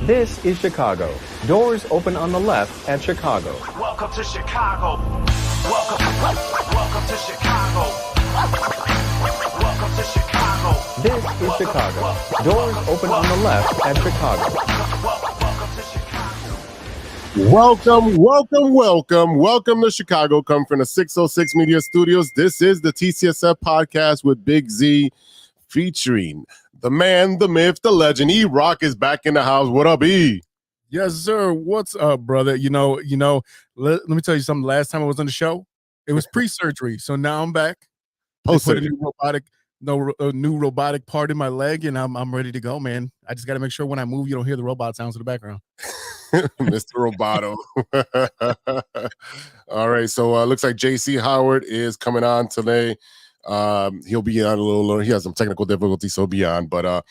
This is Chicago. Doors open on the left at Chicago. Welcome to Chicago. Welcome to Chicago. Welcome to Chicago. This is Chicago. Doors open on the left at Chicago. Welcome to Chicago. Welcome to Chicago. Come from the 606 Media Studios. This is the TCSF podcast with Big Z, featuring the man, the myth, the legend. E-Rock is back in the house. What up, E? Yes, sir. What's up, brother? Let me tell you something. Last time I was on the show, it was pre-surgery. So now I'm back. Put a new robotic part in my leg, and I'm ready to go, man. I just got to make sure when I move, you don't hear the robot sounds in the background. Mr. Roboto. All right. So looks like JC Howard is coming on today. He'll be on a little. He has some technical difficulties, so he'll be on. But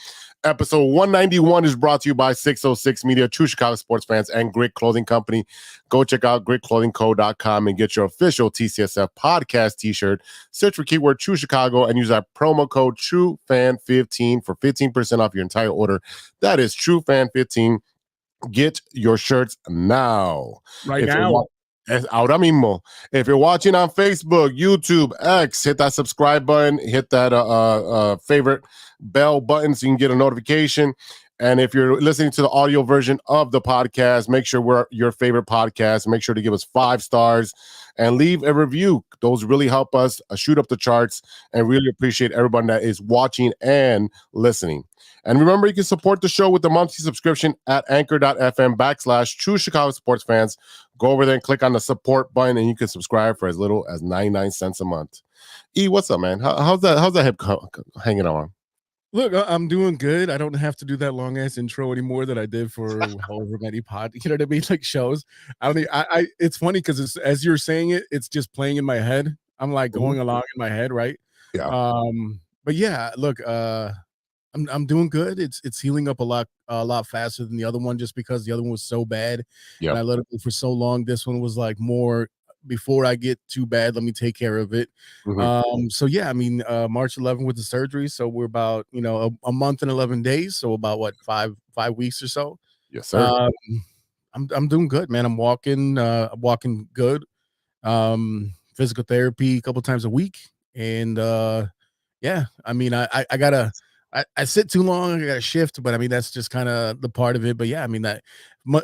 episode 191 is brought to you by 606 Media, true Chicago sports fans, and Grit Clothing Company. Go check out gritclothingco.com and get your official TCSF podcast t-shirt. Search for keyword True Chicago and use our promo code TrueFan15 for 15% off your entire order. That is TrueFan15. Get your shirts now. Ahora mismo. If you're watching on Facebook, YouTube, X, hit that subscribe button, hit that favorite bell button so you can get a notification. And if you're listening to the audio version of the podcast, make sure we're your favorite podcast. Make sure to give us 5 stars and leave a review. Those really help us shoot up the charts, and really appreciate everyone that is watching and listening. And remember, you can support the show with the monthly subscription at anchor.fm/True Chicago Sports Fans. Go over there and click on the support button, and you can subscribe for as little as 99 cents a month. E, what's up, man? How's that hip hanging on? Look, I'm doing good. I don't have to do that long ass intro anymore that I did for however many you know what I mean, like shows. It's funny because as you're saying it, it's just playing in my head. I'm like going along in my head, right? Yeah. But yeah, look, I'm doing good. It's healing up a lot faster than the other one, just because the other one was so bad. Yeah. And I let it go for so long. This one was like more before I get too bad, let me take care of it. So yeah, I mean, March 11th with the surgery. So we're about, a month and 11 days. So about what, five weeks or so. Yes, sir. I'm doing good, man. I'm walking good. Physical therapy a couple times a week. And yeah, I mean, I sit too long. I got to shift, but I mean, that's just kind of the part of it. But yeah, I mean, that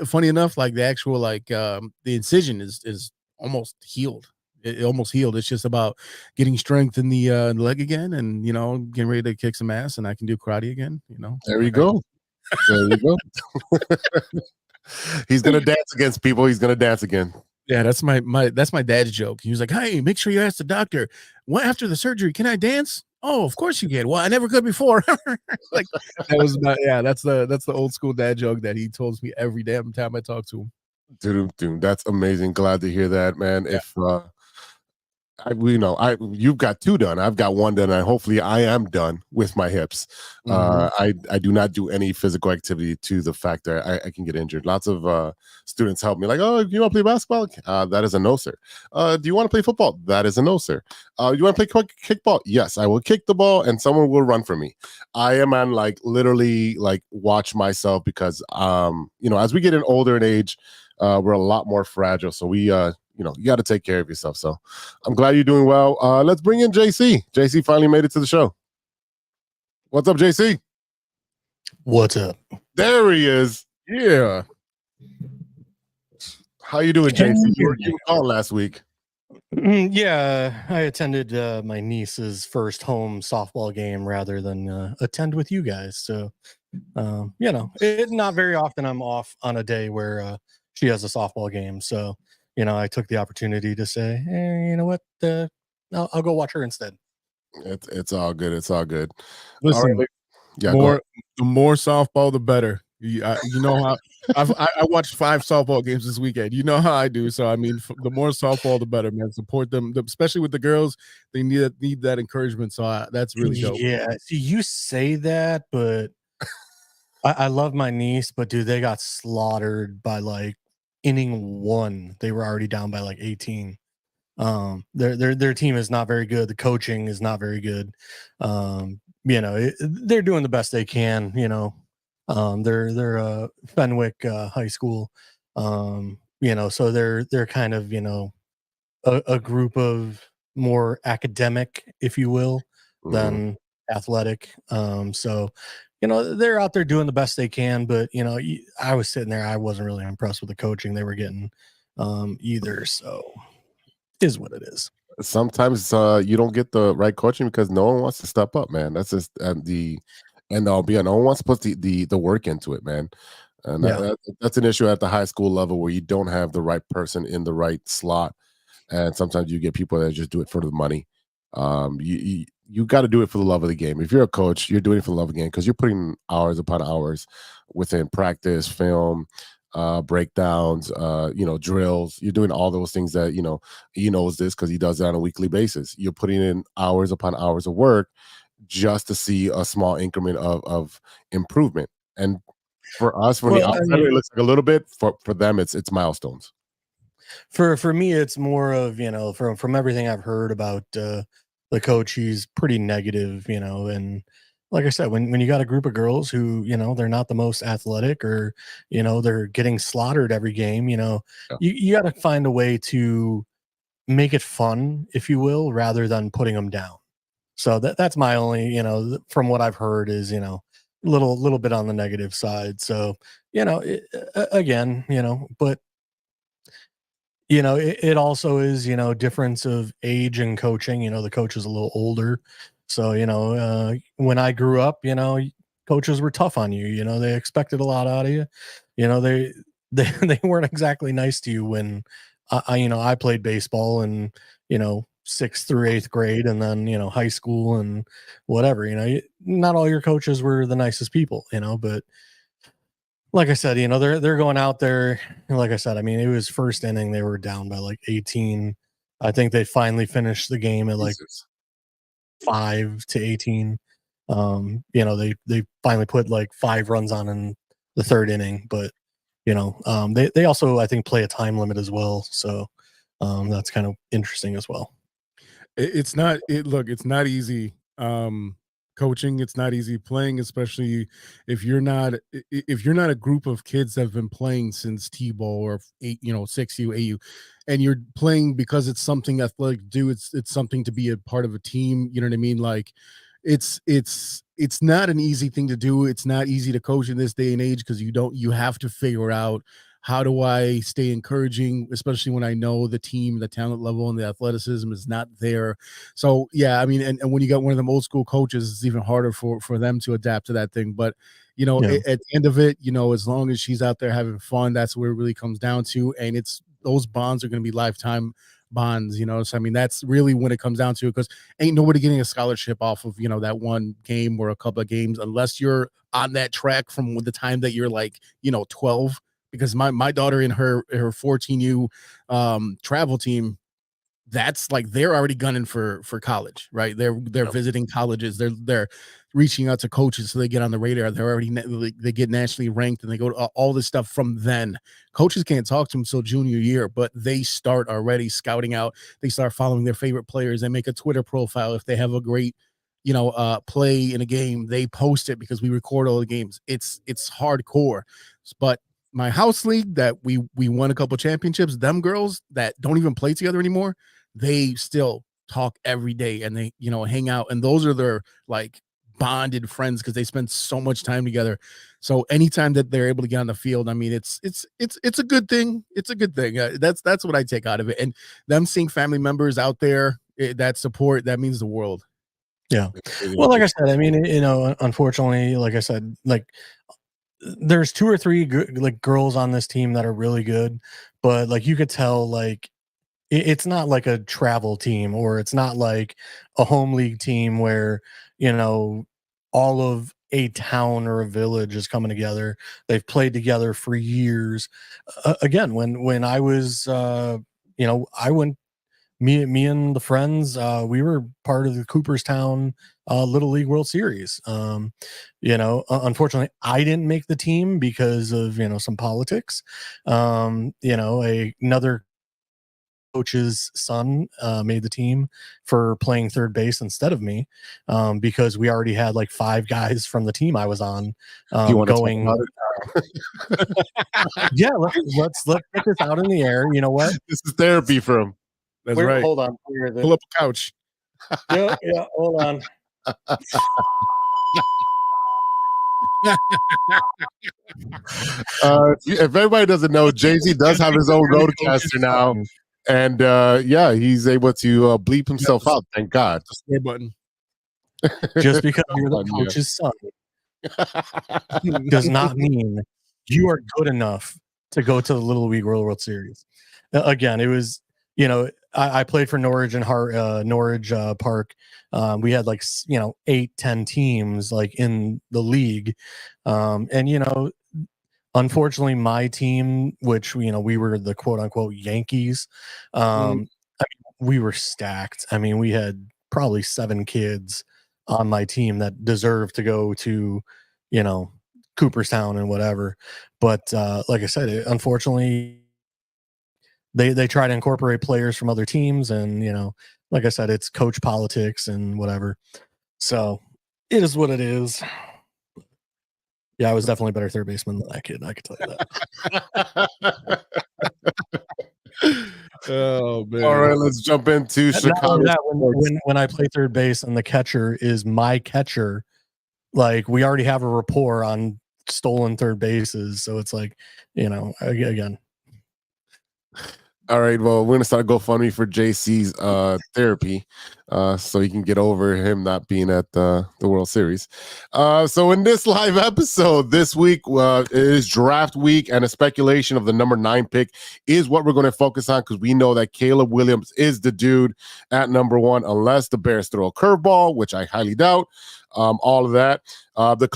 funny enough, like the actual, the incision is almost healed. It almost healed. It's just about getting strength in the leg again, and getting ready to kick some ass, and I can do karate again. There you go. There you go. He's gonna dance against people. He's gonna dance again. Yeah, that's my dad's joke. He was like, "Hey, make sure you ask the doctor. What after the surgery? Can I dance?" Oh, of course you can. Well, I never could before. Like that was that's the old school dad joke that he tells me every damn time I talk to him. Dude, that's amazing. Glad to hear that, man. Yeah. If you've got 2 done, I've got 1 done, and hopefully I am done with my hips. I do not do any physical activity to the fact that I can get injured. Lots of students help me, like, oh, you want to play basketball? That is a no, sir. Do you want to play football? That is a no, sir. You want to play kickball? Yes, I will kick the ball and someone will run for me. I am on literally watch myself, because as we get older in age, we're a lot more fragile. So we you got to take care of yourself. So I'm glad you're doing well. Let's bring in JC. JC finally made it to the show. What's up, JC? What's up? There he is. Yeah. How you doing, JC? You were on last week. Yeah, I attended my niece's first home softball game rather than attend with you guys. So, it's not very often I'm off on a day where she has a softball game. So, I took the opportunity to say, hey, you know what? I'll go watch her instead. It's all good. It's all good. Listen, all right. Yeah, the more softball, the better. You know how I watched 5 softball games this weekend. You know how I do. So I mean, the more softball, the better, man. Support them, especially with the girls. They need that encouragement. So that's really dope. Yeah, see, you say that, but I love my niece, but dude, they got slaughtered by inning 1. They were already down by 18. Their team is not very good. The coaching is not very good. They're doing the best they can. They're Fenwick High School. So they're kind of a group of more academic, if you will, than athletic. So they're out there doing the best they can, but I was sitting there, I wasn't really impressed with the coaching they were getting either. So is what it is. Sometimes you don't get the right coaching because no one wants to step up, man. That's just no one wants to put the work into it, man. And that's an issue at the high school level where you don't have the right person in the right slot, and sometimes you get people that just do it for the money. You got to do it for the love of the game. If you're a coach, you're doing it for the love of the game because you're putting hours upon hours within practice, film, breakdowns, drills. You're doing all those things that he knows this because he does it on a weekly basis. You're putting in hours upon hours of work just to see a small increment of improvement. And for us, from the outsider, it looks like a little bit. For them, it's milestones. For me, it's more of from everything I've heard about the coach, he's pretty negative, and like I said, when you got a group of girls who they're not the most athletic, or they're getting slaughtered every game, you got to find a way to make it fun, if you will, rather than putting them down. So that's my only from what I've heard is little bit on the negative side. So again, but it also is difference of age and coaching. The coach is a little older, so when I grew up, coaches were tough on you. They expected a lot out of you. They weren't exactly nice to you when I played baseball and 6th through 8th grade, and then high school and whatever. Not all your coaches were the nicest people, but like I said, they're going out there. Like I said, I mean, it was first inning. They were down by like 18. I think they finally finished the game at like 5-18. They finally put like 5 runs on in the 3rd inning, but they also, I think, play a time limit as well. So that's kind of interesting as well. It's not easy. Coaching, it's not easy playing, especially if you're not a group of kids that have been playing since T-ball or 6U, AU, and you're playing because it's something athletic to do. It's something to be a part of a team. You know what I mean? Like it's not an easy thing to do. It's not easy to coach in this day and age because you have to figure out, how do I stay encouraging, especially when I know the team, the talent level, and the athleticism is not there. So, yeah, I mean, and when you got one of them old school coaches, it's even harder for them to adapt to that thing. But, at the end of it, as long as she's out there having fun, that's where it really comes down to. And those bonds are going to be lifetime bonds, So, I mean, that's really when it comes down to it, because ain't nobody getting a scholarship off of, that one game or a couple of games, unless you're on that track from the time that you're like, 12. Because my daughter in her 14U travel team, that's like they're already gunning for college, right? They're visiting colleges, they're reaching out to coaches so they get on the radar. They're already they get nationally ranked, and they go to all this stuff from then. Coaches can't talk to them until junior year, but they start already scouting out. They start following their favorite players. They make a Twitter profile if they have a great play in a game. They post it because we record all the games. It's hardcore, but my house league that we won a couple championships, them girls that don't even play together anymore, they still talk every day, and they hang out, and those are their like bonded friends because they spend so much time together. So anytime that they're able to get on the field, I mean, it's a good thing. It's a good thing. That's what I take out of it, and them seeing family members out there that support, that means the world. Yeah. Well, like I said, I mean, unfortunately, like I said, like there's 2 or 3 like girls on this team that are really good, but like you could tell, like it's not like a travel team, or it's not like a home league team where all of a town or a village is coming together. They've played together for years. Again, when I was I went, me and the friends, we were part of the Cooperstown Little League World Series. Unfortunately, I didn't make the team because of some politics. Another coach's son made the team for playing third base instead of me, because we already had like 5 guys from the team I was on going. Yeah, let's get this out in the air. You know what? This is therapy for him. That's right. Hold on. Where is it? Pull up a couch. Yeah, hold on. If everybody doesn't know, Jay-Z does have his own roadcaster now, and yeah, he's able to bleep himself out. Thank God. The square button. Just because you're the coach's son does not mean you are good enough to go to the Little League World Series. Again, it was, I played for Norwich and Norwich Park. We had 8-10 teams like in the league. And, unfortunately my team, which, we were the quote unquote Yankees. I mean, we were stacked. I mean, we had probably 7 kids on my team that deserved to go to, Cooperstown and whatever. But like I said, unfortunately, they try to incorporate players from other teams, and like I said, it's coach politics and whatever. So it is what it is. Yeah, I was definitely a better third baseman than that kid. I can tell you that. Oh man! All right, let's jump into Chicago. When I play third base and the catcher is my catcher, like we already have a rapport on stolen third bases, so it's like, again. All right, well, we're gonna start a GoFundMe for JC's therapy, so he can get over him not being at the World Series. So in this live episode this week is draft week, and a speculation of the number 9 pick is what we're going to focus on, because we know that Caleb Williams is the dude at number 1, unless the Bears throw a curveball, which I highly doubt. All of that. The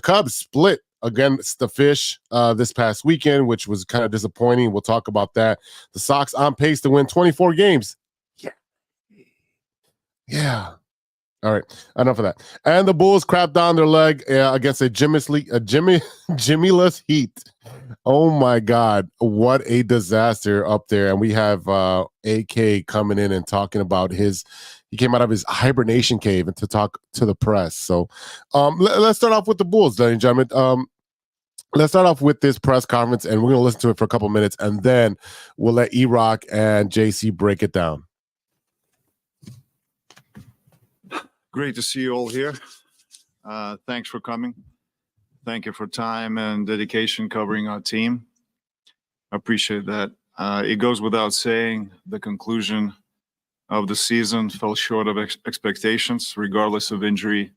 Cubs split against the Fish this past weekend, which was kind of disappointing. We'll talk about that. The Sox on pace to win 24 games. Yeah. All right, enough of that. And the Bulls crapped down their leg against a Jimmyless Heat. Oh my God, what a disaster up there! And we have AK coming in and talking about he came out of his hibernation cave and to talk to the press. So let's start off with the Bulls, ladies and gentlemen. Let's start off with this press conference, and we're going to listen to it for a couple minutes, and then we'll let E-Rock and JC break it down. Great to see you all here. Thanks for coming. Thank you for time and dedication covering our team. I appreciate that. It goes without saying, the conclusion of the season fell short of expectations, regardless of injury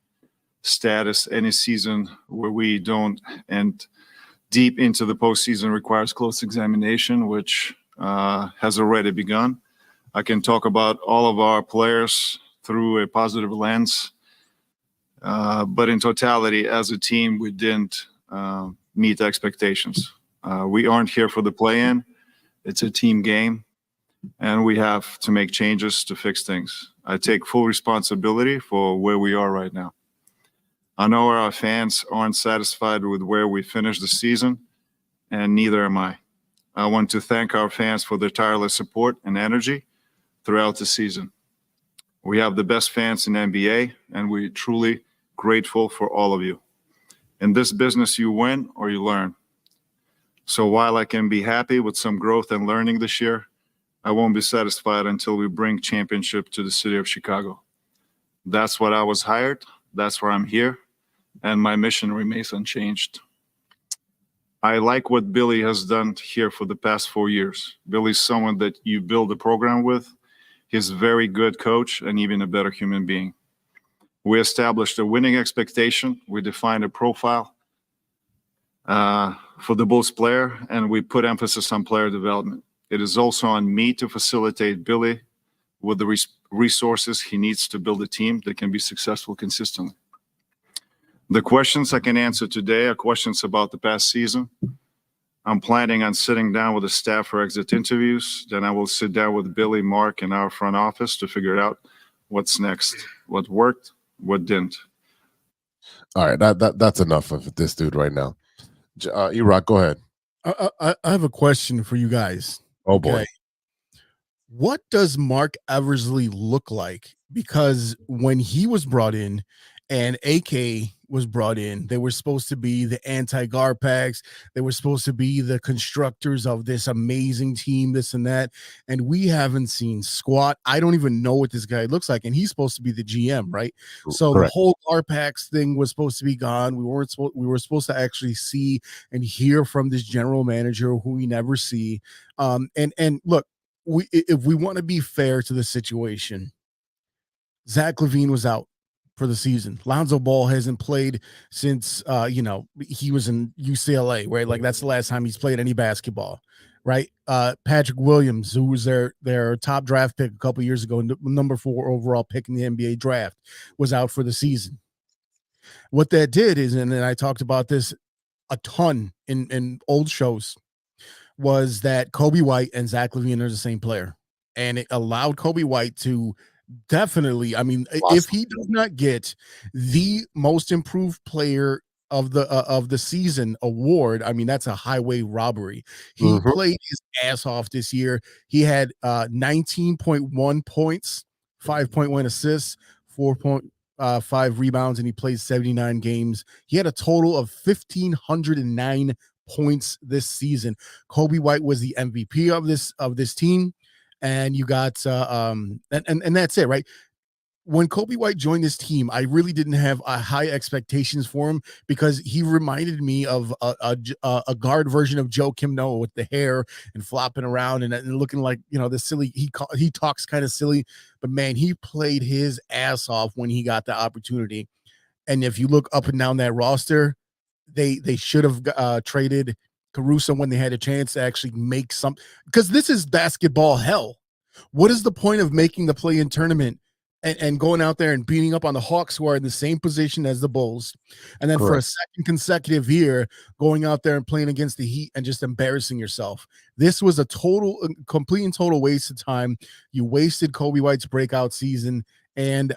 status. Any season where we don't end deep into the postseason requires close examination, which has already begun. I can talk about all of our players through a positive lens, but in totality, as a team, we didn't meet expectations. We aren't here for the play-in. It's a team game, and we have to make changes to fix things. I take full responsibility for where we are right now. I know our fans aren't satisfied with where we finished the season, and neither am I. I want to thank our fans for their tireless support and energy throughout the season. We have the best fans in NBA, and we're truly grateful for all of you. In this business, you win or you learn. So while I can be happy with some growth and learning this year, I won't be satisfied until we bring championship to the city of Chicago. That's what I was hired. That's where I'm here. And my mission remains unchanged. I like what Billy has done here for the past 4 years. Billy's someone that you build a program with. He's a very good coach and even a better human being. We established a winning expectation. We defined a profile for the Bulls player, and we put emphasis on player development. It is also on me to facilitate Billy with the resources he needs to build a team that can be successful consistently. The questions I can answer today are questions about the past season. I'm planning on sitting down with the staff for exit interviews. Then I will sit down with Billy, Mark, and our front office to figure out what's next, what worked, what didn't. All right, that's enough of this dude right now. E-Rock, go ahead. I have a question for you guys. Oh boy. what does Mark Eversley look like? Because when he was brought in and AK was brought in, they were supposed to be the anti-Garpax. They were supposed to be the constructors of this amazing team, this and that. And we haven't seen squat. I don't even know what this guy looks like. And he's supposed to be the GM, right? So Correct. the whole Garpax thing was supposed to be gone. We were supposed to actually see and hear from this general manager who we never see. And look, if we want to be fair to the situation, Zach Levine was out for the season. Lonzo Ball hasn't played since he was in UCLA, right? Like that's the last time he's played any basketball, right? Patrick Williams, who was their top draft pick a couple years ago, number 4 overall pick in the NBA draft, was out for the season. What that did is, and then I talked about this a ton in old shows, was that Kobe White and Zach Levine are the same player. And it allowed Kobe White to definitely, I mean, if he does not get the most improved player of the season award, I mean, that's a highway robbery. He played his ass off this year. He had 19.1 points, 5.1 assists, 4.5 rebounds, and he played 79 games. He had a total of 1,509 points this season. Kobe White was the MVP of this team, and you got and that's it, right? When Kobe White joined this team, I really didn't have high expectations for him because he reminded me of a guard version of Joe Kim Noah with the hair and flopping around and looking like, the silly. He talks kind of silly, but man, he played his ass off when he got the opportunity. And if you look up and down that roster, they should have traded Caruso when they had a chance to actually make some, because this is basketball hell. What is the point of making the play-in tournament and going out there and beating up on the Hawks, who are in the same position as the Bulls, and then for a second consecutive year going out there and playing against the Heat and just embarrassing yourself? This was a complete and total waste of time. You wasted Kobe White's breakout season, and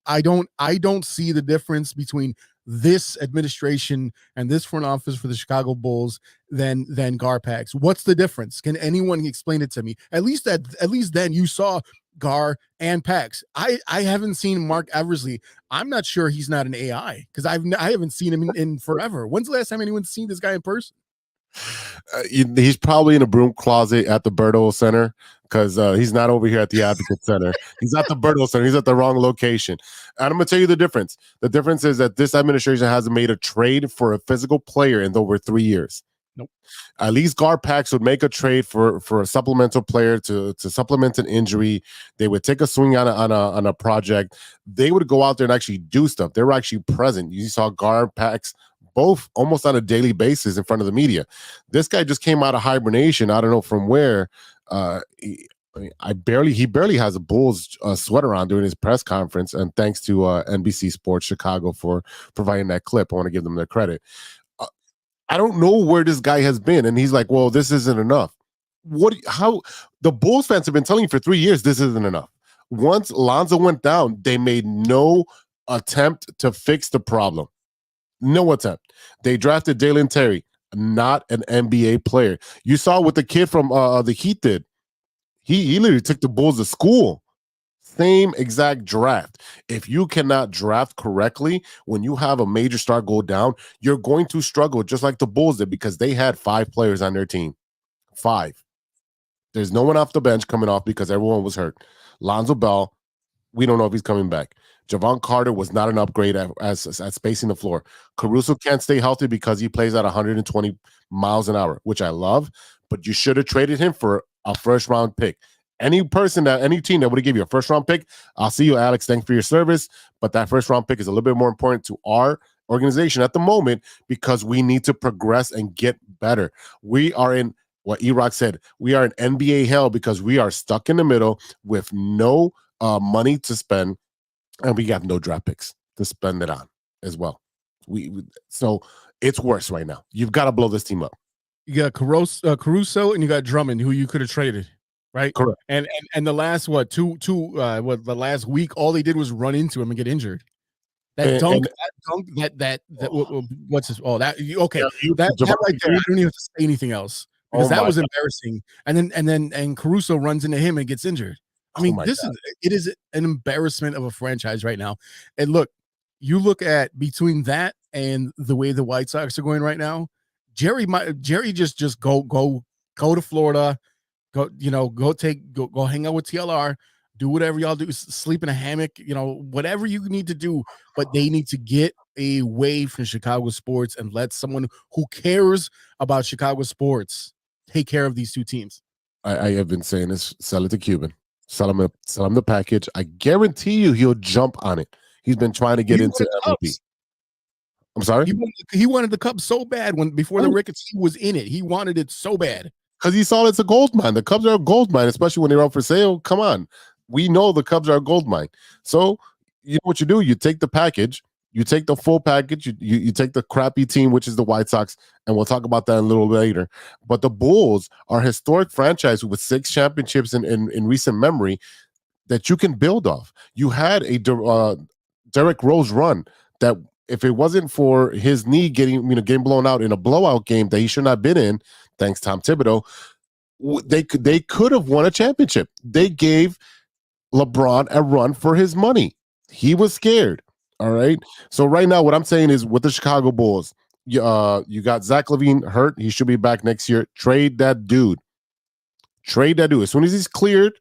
I don't see the difference between this administration and this front office for the Chicago Bulls than Garpax. What's the difference? Can anyone explain it to me? At least then you saw Gar and Pax. I haven't seen Mark Eversley. I'm not sure he's not an AI because I haven't seen him in forever. When's the last time anyone's seen this guy in person? He's probably in a broom closet at the Berto Center because he's not over here at the Advocate Center. He's at the Berto Center. He's at the wrong location. And I'm going to tell you the difference. The difference is that this administration hasn't made a trade for a physical player in over 3 years. Nope. At least Garpax would make a trade for a supplemental player to supplement an injury. They would take a swing on a project. They would go out there and actually do stuff. They were actually present. You saw Garpax both almost on a daily basis in front of the media. This guy just came out of hibernation. I don't know from where. He barely has a Bulls sweater on during his press conference. And thanks to NBC Sports Chicago for providing that clip. I want to give them their credit. I don't know where this guy has been. And he's like, well, this isn't enough. How the Bulls fans have been telling you for 3 years, this isn't enough. Once Lonzo went down, they made no attempt to fix the problem. No attempt. They drafted Dalen Terry, not an NBA player. You saw what the kid from the Heat did. He literally took the Bulls to school. Same exact draft. If you cannot draft correctly when you have a major star go down, you're going to struggle just like the Bulls did because they had 5 players on their team. 5. There's no one off the bench coming off because everyone was hurt. Lonzo Ball, we don't know if he's coming back. Javon Carter was not an upgrade at spacing the floor. Caruso can't stay healthy because he plays at 120 miles an hour, which I love, but you should have traded him for a first-round pick. Any team that would have given you a first-round pick, I'll see you, Alex. Thanks for your service, but that first-round pick is a little bit more important to our organization at the moment because we need to progress and get better. We are in what E-Rock said. We are in NBA hell because we are stuck in the middle with no money to spend, and we got no draft picks to spend it on as well. So it's worse right now. You've got to blow this team up. You got Caruso and you got Drummond, who you could have traded, right? Correct. And the last the last week, all they did was run into him and get injured. What's his? Oh, that okay. Yeah, that right there. I don't even have to say anything else. because Oh that my was God. embarrassing. And Caruso runs into him and gets injured. I mean, my it is an embarrassment of a franchise right now. And look, you look at between that and the way the White Sox are going right now, Jerry just go to Florida, go hang out with TLR, do whatever y'all do, sleep in a hammock, whatever you need to do, but they need to get away from Chicago sports and let someone who cares about Chicago sports take care of these two teams. I have been saying this, sell it to Cuban. Sell him the package. I guarantee you he'll jump on it. He's been trying to get into MVP. I'm sorry? He wanted the Cubs so bad before the Ricketts, he was in it. He wanted it so bad. Because he saw it's a gold mine. The Cubs are a gold mine, especially when they're up for sale. Come on. We know the Cubs are a gold mine. So you know what you do? You take the package, you take the full package, you take the crappy team, which is the White Sox, and we'll talk about that a little later. But the Bulls are a historic franchise with 6 championships in recent memory that you can build off. You had a Derrick Rose run that if it wasn't for his knee getting blown out in a blowout game that he should not have been in, thanks Tom Thibodeau, they could have won a championship. They gave LeBron a run for his money. He was scared. All right. So right now, what I'm saying is with the Chicago Bulls, you got Zach LaVine hurt. He should be back next year. Trade that dude. As soon as he's cleared,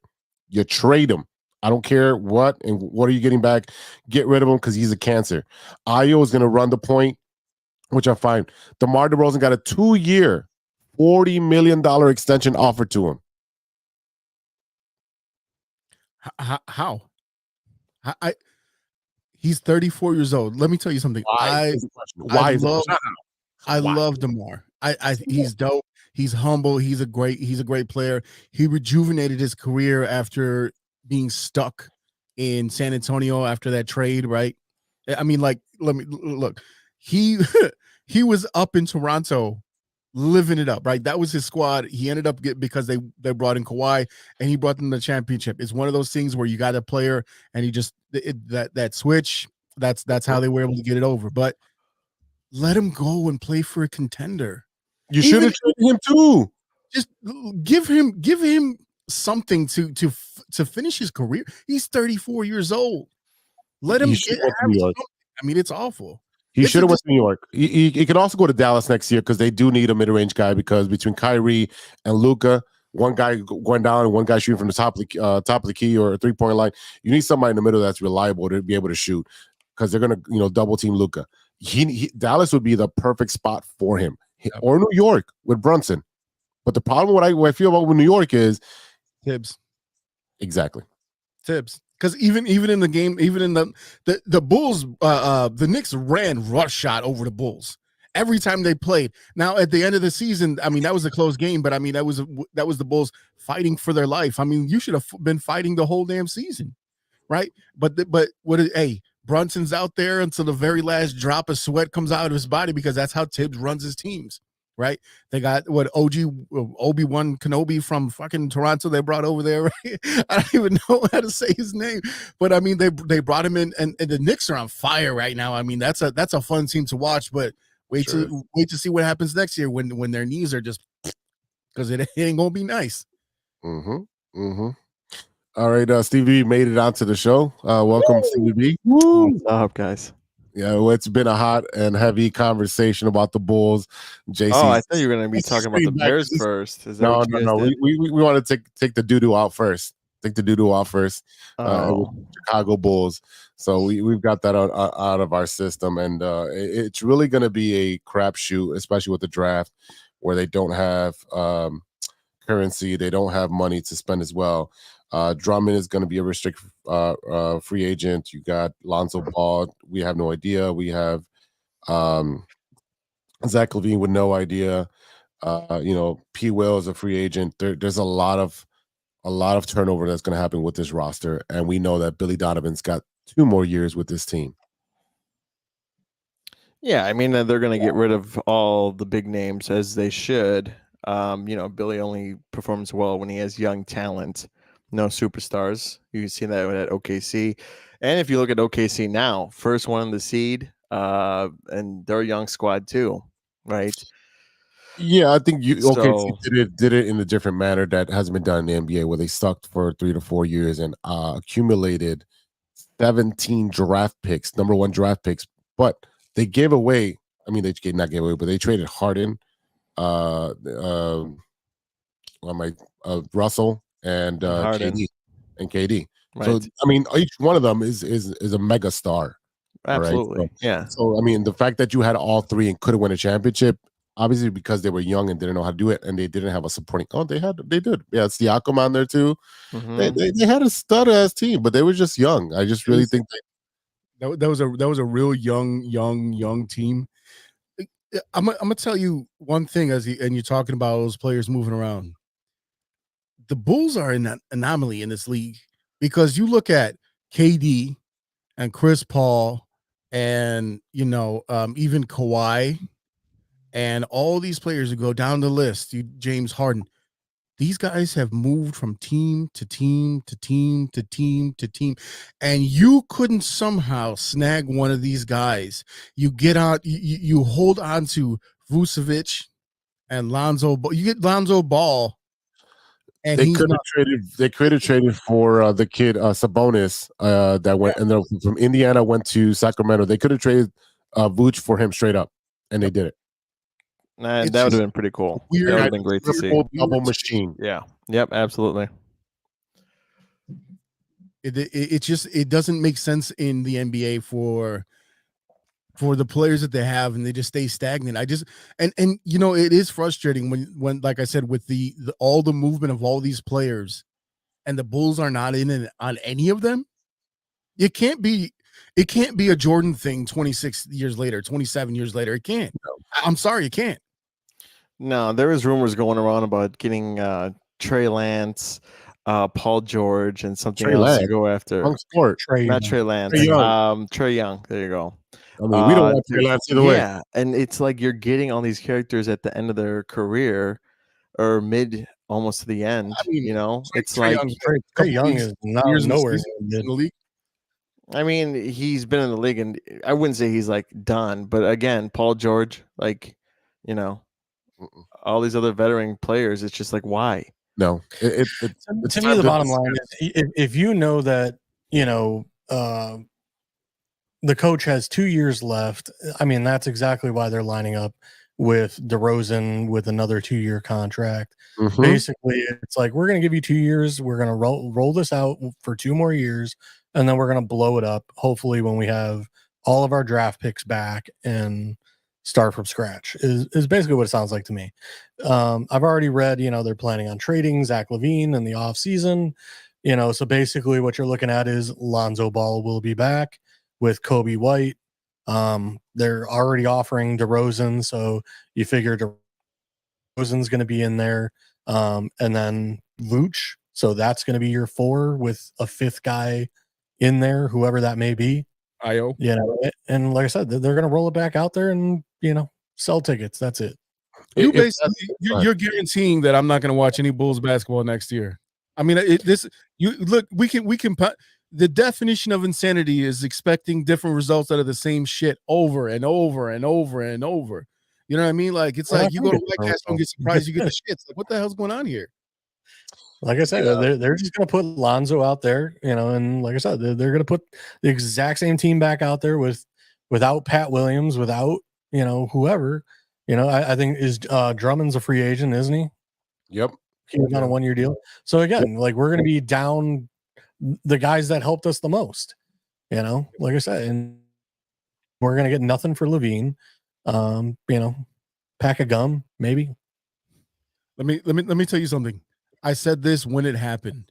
you trade him. I don't care what are you getting back. Get rid of him because he's a cancer. Ayo is going to run the point, which I'm fine. DeMar DeRozan got a 2-year, $40 million extension offered to him. How? He's 34 years old. Let me tell you something. I love DeMar. He's dope. He's humble. He's a great player. He rejuvenated his career after being stuck in San Antonio after that trade, right? I mean, like, let me look. He was up in Toronto living it up, right? That was his squad. He ended up because they brought in Kawhi and he brought them the championship. It's one of those things where you got a player and he just that switch. That's how they were able to get it over. But let him go and play for a contender. You should have traded him too. Just give him something to finish his career. He's 34 years old. Let him get New York. I mean, it's awful. He should have went to New York. He could also go to Dallas next year because they do need a mid-range guy because between Kyrie and Luka, one guy going down and one guy shooting from the top of the key or a 3-point line, you need somebody in the middle that's reliable to be able to shoot because they're going to double team Luka. Dallas would be the perfect spot for him, or New York with Brunson. But the problem what I feel about with New York is Tibbs. Exactly. Tibbs. Because even in the game, even in the Bulls, the Knicks ran rush shot over the Bulls every time they played. Now at the end of the season, I mean that was a close game, but I mean that was the Bulls fighting for their life. I mean you should have been fighting the whole damn season, right? But Brunson's out there until the very last drop of sweat comes out of his body because that's how Tibbs runs his teams. Right, they got Obi-Wan Kenobi from fucking Toronto. They brought over there. Right? I don't even know how to say his name, but I mean they brought him in, and the Knicks are on fire right now. I mean that's a fun team to watch. But wait to see what happens next year when their knees are just because it ain't gonna be nice. All right, Stevie B made it onto the show. Welcome, Stevie B. Woo! What's up, guys? Yeah, well, it's been a hot and heavy conversation about the Bulls. JC. Oh, I thought you were going to be talking about the Bears first. Is that no. did? We want to take the doo-doo out first. Take the doo-doo out first. Chicago Bulls. So we've got that out of our system, and it's really going to be a crapshoot, especially with the draft, where they don't have currency, they don't have money to spend as well. Drummond is going to be a restricted free agent. You got Lonzo Ball. We have no idea. We have Zach LaVine with no idea. P. Will is a free agent. There's a lot of turnover that's going to happen with this roster, and we know that Billy Donovan's got 2 more years with this team. Yeah, I mean they're going to get rid of all the big names as they should. Billy only performs well when he has young talent. No superstars. You can see that at OKC. And if you look at OKC now, first one in the seed, and they're a young squad too, right? Yeah, I think you So did it in a different manner that hasn't been done in the NBA, where they stuck for 3 to 4 years and accumulated 17 draft picks, number one draft picks. But they gave away. I mean, not gave away, but they traded Harden, uh, uh, Russell, and Harden, KD. So right? I mean, each one of them is a mega star. All right. Absolutely. Yeah. So I mean, the fact that you had all three and could have won a championship, obviously because they were young and didn't know how to do it, and they didn't have a supporting. Oh, they did. Yeah, it's Siakam on there too. Mhm. They had a stud ass team, but they were just young. I just really think that was a real young team. I'm gonna tell you one thing and you're talking about those players moving around. The Bulls are in an anomaly in this league because you look at KD and Chris Paul and even Kawhi and all these players who go down the list, James Harden. These guys have moved from team to team to team to team to team, and you couldn't somehow snag one of these guys. You get out, you hold on to Vucevic and Lonzo. You get Lonzo Ball, and they he's could have not. traded. They could have traded for the kid Sabonis that went and then from Indiana went to Sacramento. They could have traded Vooch for him straight up, and they did it. And It's that would just have been pretty cool. weird. That would have been great to see. Double machine. Yeah. Yep. Absolutely. It doesn't make sense in the NBA for the players that they have, and they just stay stagnant. And it is frustrating when like I said, with the all the movement of all these players, and the Bulls are not in it on any of them. It can't be a Jordan thing 26 years later, 27 years later. It can't. I'm sorry, it can't. No, there was rumors going around about getting Trey Lance, Paul George, and something Trey else Lance. to go after. Young sport. Not Trey Lance. Trey Young. Trey Young. There you go. I mean, we don't want Trey Lance either way. Yeah, and it's like you're getting all these characters at the end of their career or mid, almost to the end. I mean, it's Trey like Young, Trey Young is nowhere in the league. I mean, he's been in the league, and I wouldn't say he's like done, but again, Paul George, all these other veteran players, it's just like, why? No, to me, the bottom line is if you know that the coach has 2 years left. I mean, that's exactly why they're lining up with DeRozan with another 2-year contract. Mhm. Basically, it's like, we're going to give you 2 years. We're going to roll this out for 2 more years, and then we're going to blow it up, hopefully, when we have all of our draft picks back and start from scratch is basically what it sounds like to me. I've already read, they're planning on trading Zach LaVine in the off season, so basically what you're looking at is Lonzo Ball will be back with Kobe White. They're already offering DeRozan, so you figure DeRozan's going to be in there, and then Vooch, so that's going to be your 4 with a 5th guy in there, whoever that may be. IO. And like I said, they're going to roll it back out there and sell tickets. That's it. You're guaranteeing that I'm not going to watch any Bulls basketball next year. I mean, we can the definition of insanity is expecting different results out of the same shit over and over and over and over. You know what I mean? Like, it's like you go to White Castle and get surprised you get the shits. Like, what the hell's going on here? Like I said, they're just going to put Lonzo out there, and like I said, they're going to put the exact same team back out there without Pat Williams, without whoever. I think Drummond's a free agent, isn't he? Yep. He was on a 1-year deal. So again, like, we're going to be down the guys that helped us the most. Like I said, and we're going to get nothing for LaVine. Pack of gum, maybe. Let me tell you something. I said this when it happened.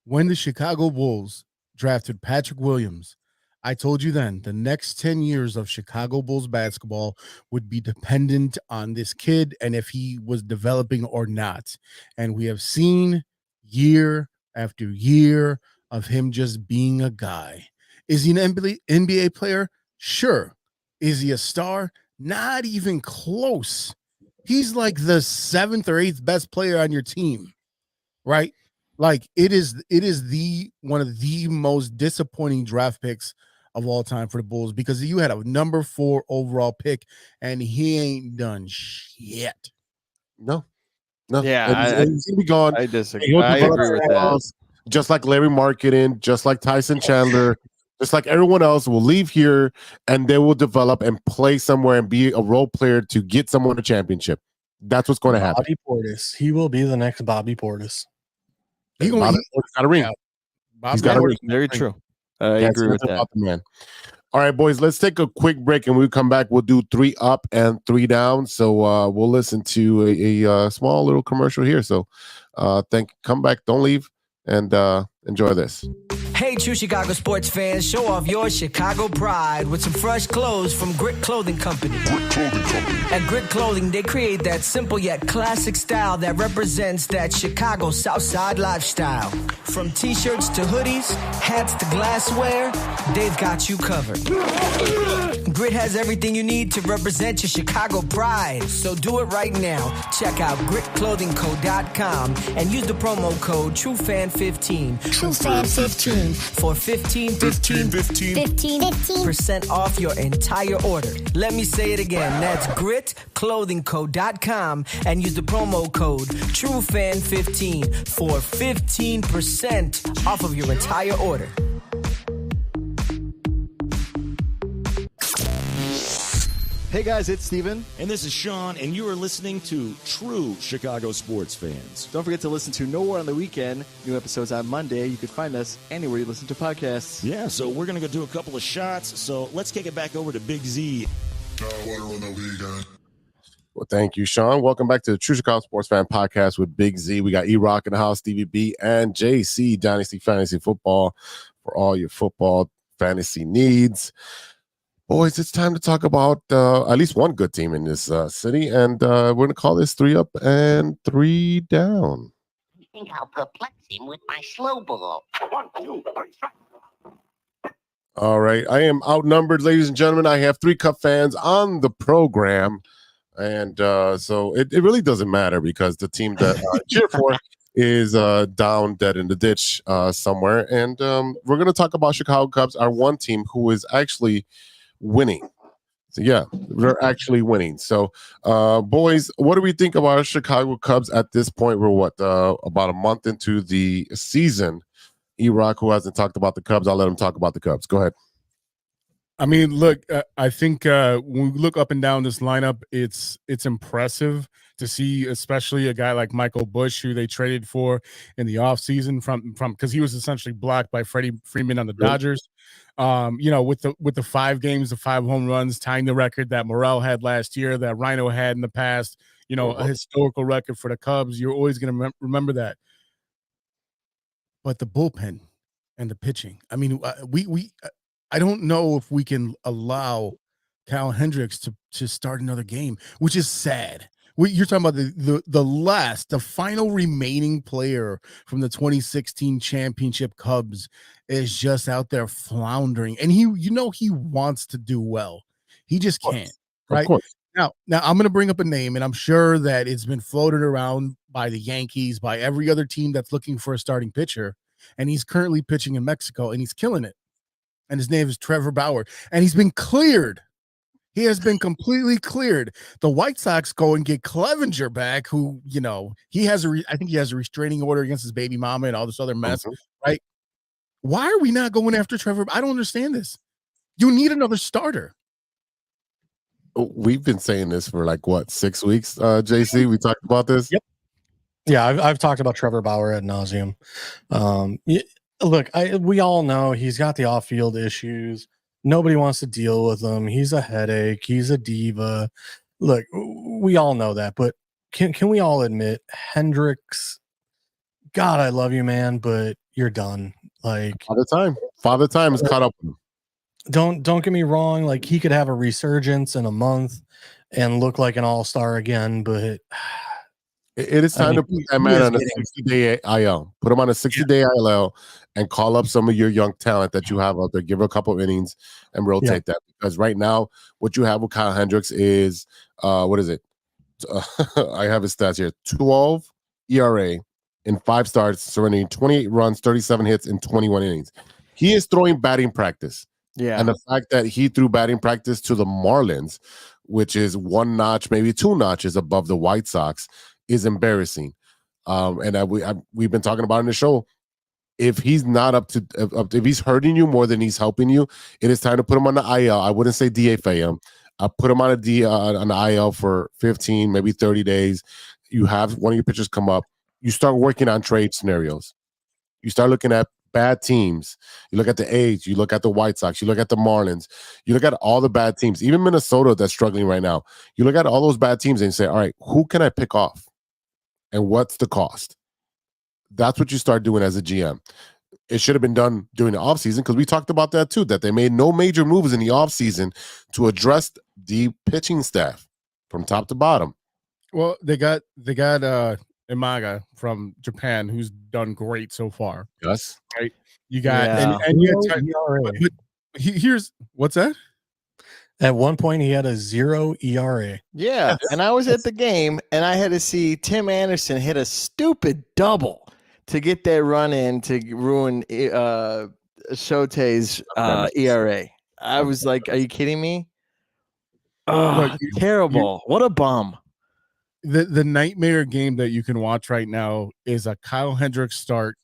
When the Chicago Bulls drafted Patrick Williams, I told you then the next 10 years of Chicago Bulls basketball would be dependent on this kid and if he was developing or not. And we have seen year after year of him just being a guy. Is he an NBA player? Sure. Is he a star? Not even close. He's like the 7th or 8th best player on your team. Right? Like, it is the one of the most disappointing draft picks of all time for the Bulls, because you had a number 4 overall pick and he ain't done shit. No. Yeah, He's gonna be gone. I disagree. He'll I develop agree with someone that. else, just like Larry Marketing, just like Tyson Chandler, just like everyone else will leave here and they will develop and play somewhere and be a role player to get someone a championship. That's what's going to happen. Bobby Portis. He will be the next Bobby Portis. He's got a ring. Bob He's got a Portis- ring. Very true. I That's agree with nothing that. about the man. All right, boys, let's take a quick break, and when we come back, we'll do 3 up and 3 down. So we'll listen to a small little commercial here. So come back, don't leave, and enjoy this. Hey, true Chicago sports fans, show off your Chicago pride with some fresh clothes from Grit Clothing Company. At Grit Clothing, they create that simple yet classic style that represents that Chicago Southside lifestyle. From t-shirts to hoodies, hats to glassware, they've got you covered. Grit has everything you need to represent your Chicago pride. So do it right now. Check out gritclothingco.com and use the promo code TrueFan15. TrueFan15. For 15% off your entire order. Let me say it again. That's gritclothingco.com and use the promo code TrueFan15 for 15% off of your entire order. Hey guys, it's Steven. And this is Sean, and you are listening to True Chicago Sports Fans. Don't forget to listen to Nowhere on the Weekend. New episodes on Monday. You can find us anywhere you listen to podcasts. Yeah, so we're going to go do a couple of shots. So let's kick it back over to Big Z. Well, thank you, Sean. Welcome back to the True Chicago Sports Fan Podcast with Big Z. We got E-Rock in the house, Stevie B, and JC, Dynasty Fantasy Football, for all your football fantasy needs. Boys, it's time to talk about at least one good team in this city, and we're going to call this 3 up and 3 down. I think I'll perplex him with my slow ball. 1, 2, 3, 4. All right. I am outnumbered, ladies and gentlemen. I have 3 Cup fans on the program, and so it really doesn't matter because the team that I cheer for is down dead in the ditch somewhere. And we're going to talk about Chicago Cubs, our one team who is actually winning. So yeah, they're actually winning. So boys, what do we think about our Chicago Cubs at this point? We're about a month into the season. E-Rock, who hasn't talked about the Cubs, I'll let him talk about the Cubs. Go ahead. I mean, look, I think when we look up and down this lineup, it's impressive to see, especially a guy like Michael Busch, who they traded for in the offseason from because he was essentially blocked by Freddie Freeman on the Dodgers. With the 5 games, the 5 home runs, tying the record that Morel had last year, that Rhino had in the past. A historical record for the Cubs. You're always going to remember that. But the bullpen and the pitching. I mean, I don't know if we can allow Kyle Hendricks to start another game, which is sad. You're talking about the final remaining player from the 2016 championship Cubs is just out there floundering, and he wants to do well. He just can't. Right? Of course. Now I'm going to bring up a name, and I'm sure that it's been floated around by the Yankees, by every other team that's looking for a starting pitcher, and he's currently pitching in Mexico, and he's killing it. And his name is Trevor Bauer, and he's been cleared. He has been completely cleared. The White Sox go and get Clevenger back, who, he has I think he has a restraining order against his baby mama and all this other mess, right? Why are we not going after Trevor? I don't understand this. You need another starter. We've been saying this for 6 weeks, JC? We talked about this? Yep. Yeah, I've talked about Trevor Bauer ad nauseum. Look, we all know he's got the off-field issues. Nobody wants to deal with him. He's a headache. He's a diva. Look, we all know that. But can we all admit, Hendricks, God, I love you, man, but you're done. Father time is caught up with him. Don't get me wrong. He could have a resurgence in a month and look like an all-star again, but it is time to put that man on a 60-day IL. Put him on a 60-day IL and call up some of your young talent that you have out there. Give her a couple of innings and rotate that. Because right now, what you have with Kyle Hendricks is, what is it? I have his stats here. 12 ERA in 5 starts, surrendering 28 runs, 37 hits, in 21 innings. He is throwing batting practice. Yeah. And the fact that he threw batting practice to the Marlins, which is 1 notch, maybe 2 notches above the White Sox, is embarrassing. We've been talking about in the show. If he's not if he's hurting you more than he's helping you, it is time to put him on the IL. I wouldn't say DFA him. I put him on on the IL for 15, maybe 30 days. You have one of your pitchers come up. You start working on trade scenarios. You start looking at bad teams. You look at the A's. You look at the White Sox. You look at the Marlins. You look at all the bad teams. Even Minnesota that's struggling right now. You look at all those bad teams and you say, all right, who can I pick off? And what's the cost? That's what you start doing as a GM. It should have been done during the offseason because we talked about that too, that they made no major moves in the offseason to address the pitching staff from top to bottom. Well, they got Imaga from Japan, who's done great so far. Yes. Right. You got and you got here's what's that? At one point, he had a 0 ERA. Yeah, and I was at the game, and I had to see Tim Anderson hit a stupid double to get that run in to ruin Shohei's ERA. I was like, "Are you kidding me?" Oh, terrible! What a bum. The nightmare game that you can watch right now is a Kyle Hendricks start,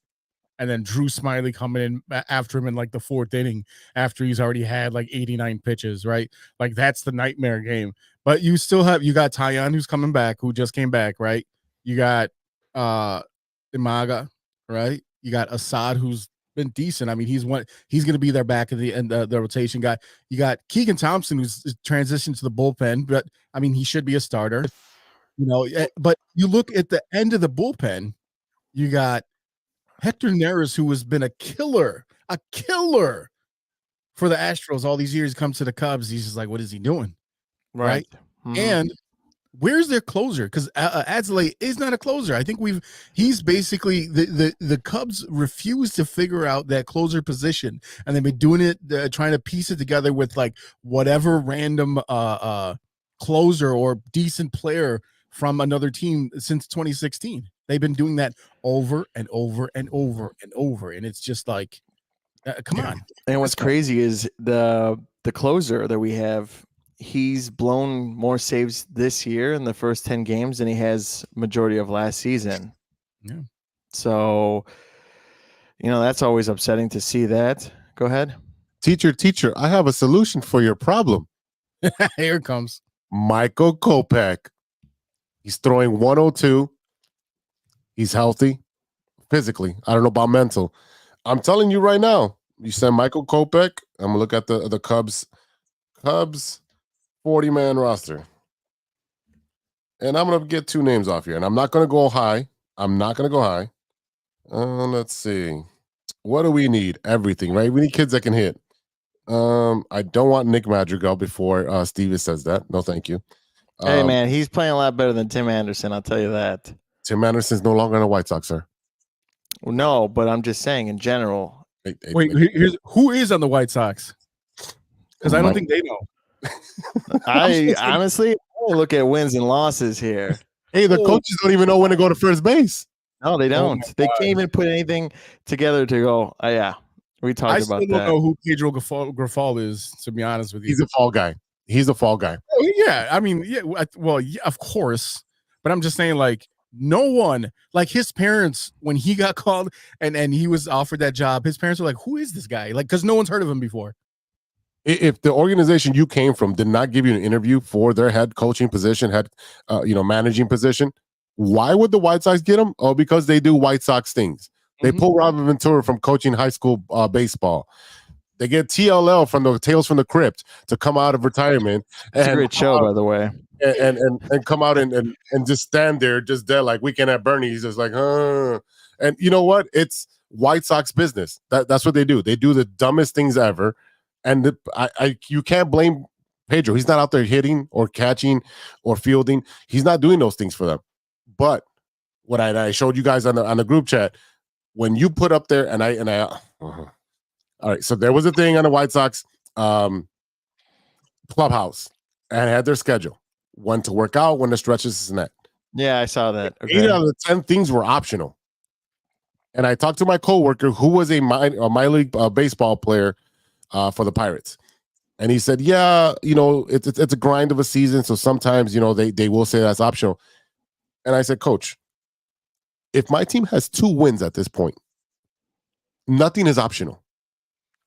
and then Drew Smiley coming in after him in like the 4th inning after he's already had like 89 pitches, right? Like that's the nightmare game. But you got Tyon who's coming back, who just came back, right? You got Imaga, right? You got Assad, who's been decent. I mean, he's going to be there back at the end, the rotation guy. You got Keegan Thompson, who's transitioned to the bullpen, but I mean, he should be a starter, but you look at the end of the bullpen, you got Hector Neris, who has been a killer for the Astros all these years, comes to the Cubs. He's just like, what is he doing? Right. Mm-hmm. And where's their closer? Because Adzaleh is not a closer. I think he's basically the Cubs refuse to figure out that closer position, and they've been doing it, trying to piece it together with like whatever random closer or decent player from another team since 2016. They've been doing that over and over and over and over, and it's just like, come on. And what's crazy is the closer that we have. He's blown more saves this year in the first 10 games than he has majority of last season. Yeah. So, that's always upsetting to see that. Go ahead. Teacher, I have a solution for your problem. Here it comes. Michael Kopech. He's throwing 102. He's healthy physically. I don't know about mental. I'm telling you right now, you send Michael Kopech. I'm going to look at the Cubs 40-man roster. And I'm going to get 2 names off here. And I'm not going to go high. Let's see. What do we need? Everything, right? We need kids that can hit. I don't want Nick Madrigal before Steven says that. No, thank you. Hey, man, he's playing a lot better than Tim Anderson. I'll tell you that. Tim Anderson's no longer in the White Sox, sir. Well, no, but I'm just saying in general. Wait, who is on the White Sox? Because I don't think they know. I honestly look at wins and losses here. Hey, the coaches don't even know when to go to first base. No, they don't. They can't even put anything together to go. Yeah, we talked about that. I still don't know who Pedro Grifol is, to be honest with you. He's a fall guy. Oh, yeah, I mean, yeah. Well, yeah, of course. But I'm just saying, like, no one, like his parents, when he got called and he was offered that job, his parents were like, "Who is this guy?" Like, because no one's heard of him before. If the organization you came from did not give you an interview for their head coaching position, managing position, why would the White Sox get him? Oh, because they do White Sox things. They pull Robin Ventura from coaching high school baseball. They get TLL from the Tales from the Crypt to come out of retirement. It's a great show, by the way. And come out and just stand there, just dead, like Weekend at Bernie's, just like, And you know what? It's White Sox business. That's what they do. They do the dumbest things ever. And you can't blame Pedro. He's not out there hitting or catching or fielding. He's not doing those things for them. But what I showed you guys on the group chat, when you put up there, all right, so there was a thing on the White Sox clubhouse and had their schedule. When to work out, when to stretch this and that. Yeah, I saw that. Okay. 8 out of the 10 things were optional. And I talked to my coworker who was a minor league baseball player for the Pirates. And he said, yeah, it's a grind of a season. So sometimes, they will say that's optional. And I said, Coach, if my team has 2 wins at this point, nothing is optional.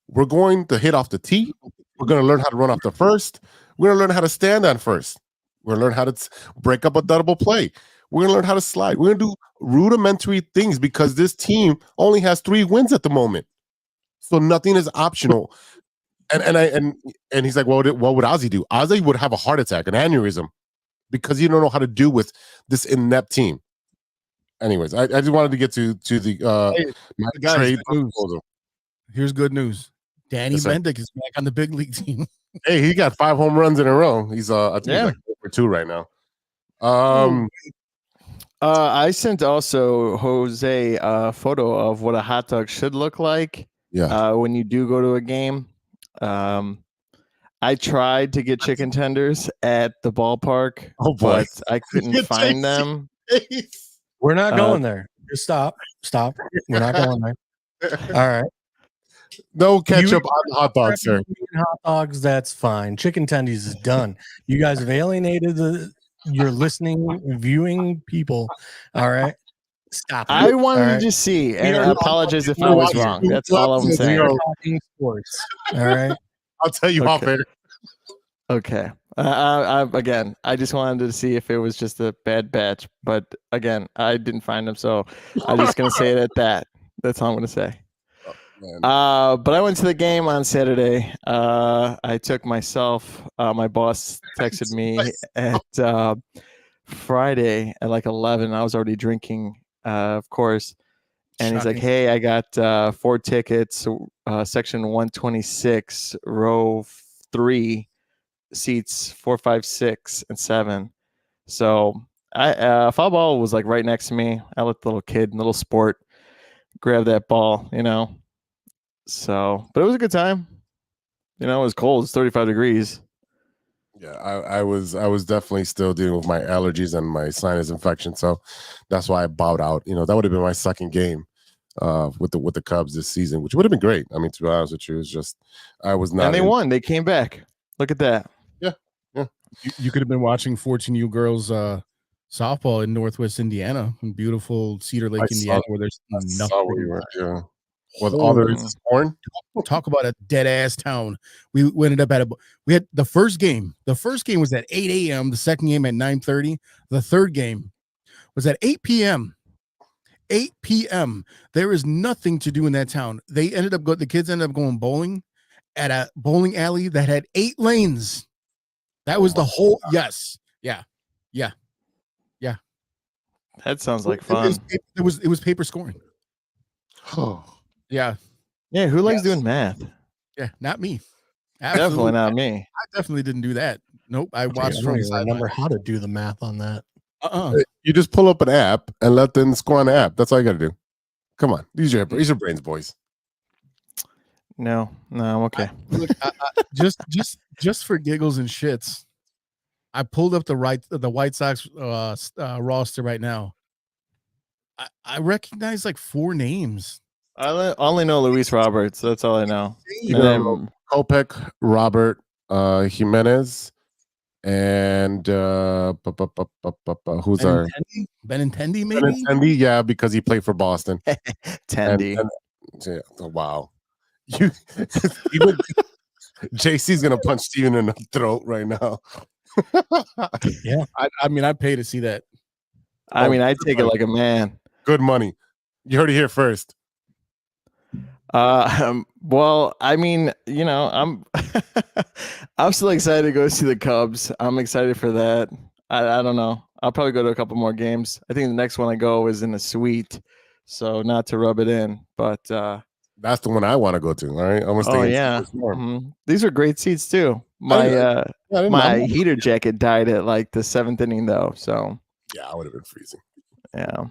We're going to hit off the tee. We're going to learn how to run off the first. We're going to learn how to stand on first. We're going to learn how to break up a double play. We're going to learn how to slide. We're going to do rudimentary things because this team only has 3 wins at the moment. So nothing is optional. And he's like, well, what would Ozzy do? Ozzy would have a heart attack, an aneurysm, because he don't know how to do with this inept team. Anyways, I just wanted to get to the guys, trade proposal. Here's good news. Danny Bendick is back on the big league team. Hey, he got 5 home runs in a row. He's I think he's like 4-2 right now. I sent also Jose a photo of what a hot dog should look like. Yeah. When you do go to a game. I tried to get chicken tenders at the ballpark, but I couldn't find them. We're not going there. Just stop. We're not going there. All right. No ketchup on the hot dogs, sir. Hot dogs, that's fine. Chicken tendies is done. You guys have alienated your listening, viewing people. All right. Stop. I wanted to just see, and I apologize if I was wrong. That's all I'm saying. We are talking sports. All right. I'll tell you off air. Okay. Again, I just wanted to see if it was just a bad batch, but again, I didn't find them, so I'm just gonna say it at that. That's all I'm gonna say. But I went to the game on Saturday. I took myself. My boss texted me at Friday at like 11. I was already drinking, of course, and he's like, "Hey, I got 4 tickets, section 126, row 3, seats 4, 5, 6, and 7." So foul ball was like right next to me. I let the little kid, little sport, grab that ball, So, but it was a good time. It was cold. It's 35 degrees. Yeah, I was definitely still dealing with my allergies and my sinus infection, so that's why I bowed out. That would have been my second game with the Cubs this season, which would have been great. I mean, to be honest with you, it's just I was not. And they won. They came back. Look at that. Yeah. You could have been watching 14U girls softball in Northwest Indiana, in beautiful Cedar Lake, Indiana, where there's nothing. Yeah. With all there is corn. Talk about a dead ass town. We ended up we had the first game. The first game was at 8 a.m. The second game at 9:30. The third game was at 8 p.m. 8 p.m. There is nothing to do in that town. The kids ended up going bowling at a bowling alley that had 8 lanes. That was the whole. Yes. Yeah. That sounds like fun. It was paper scoring. Oh. Yeah. Yeah. Who likes doing math? Yeah, not me. Definitely not me. I definitely didn't do that. Nope. I watched. I don't even remember how to do the math on that. You just pull up an app and let them score on the app. That's all you got to do. Come on, use your brains, boys. No, I'm okay. Just for giggles and shits, I pulled up the White Sox roster right now. I recognize like 4 names. I only know Luis Roberts. That's all I know. Kopech, Robert, Jimenez, and who's our Benintendi? Maybe Benintendi, yeah, because he played for Boston. Tendi. Yeah, wow. JC's gonna punch Steven in the throat right now. Yeah, I mean, I'd pay to see that. I mean, I'd take it like a man. Good money. You heard it here first. Well, I mean, I'm I'm still excited to go see the Cubs. I'm excited for that. I don't know. I'll probably go to a couple more games. I think the next one I go is in a suite, so not to rub it in, but that's the one I want to go to. All right, I'm gonna stay. These are great seats too. My my heater jacket died at like the 7th inning though, so yeah, I would have been freezing. Yeah,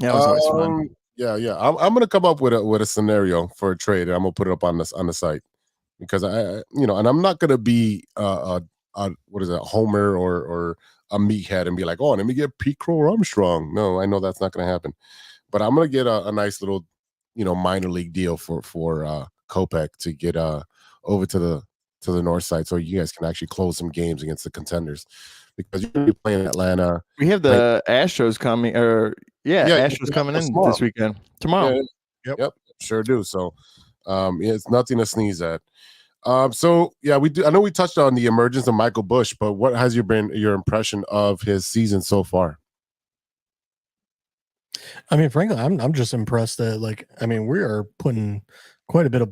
it was always fun. Yeah. I'm gonna come up with a scenario for a trade, and I'm gonna put it up on the site because and I'm not gonna be a homer or a meathead and be like, oh, let me get Pete Crow Armstrong. No, I know that's not gonna happen, but I'm gonna get a nice little minor league deal for Kopech to get over to the north side, so you guys can actually close some games against the contenders. because you're going to be playing Atlanta. We have the Astros coming, Astros coming in tomorrow. this weekend. Tomorrow. Yeah, yep, sure do. So, it's nothing to sneeze at. So yeah, we do. I know we touched on the emergence of Michael Bush, but what has been your impression of his season so far? I mean, frankly, I'm just impressed that we are putting quite a bit of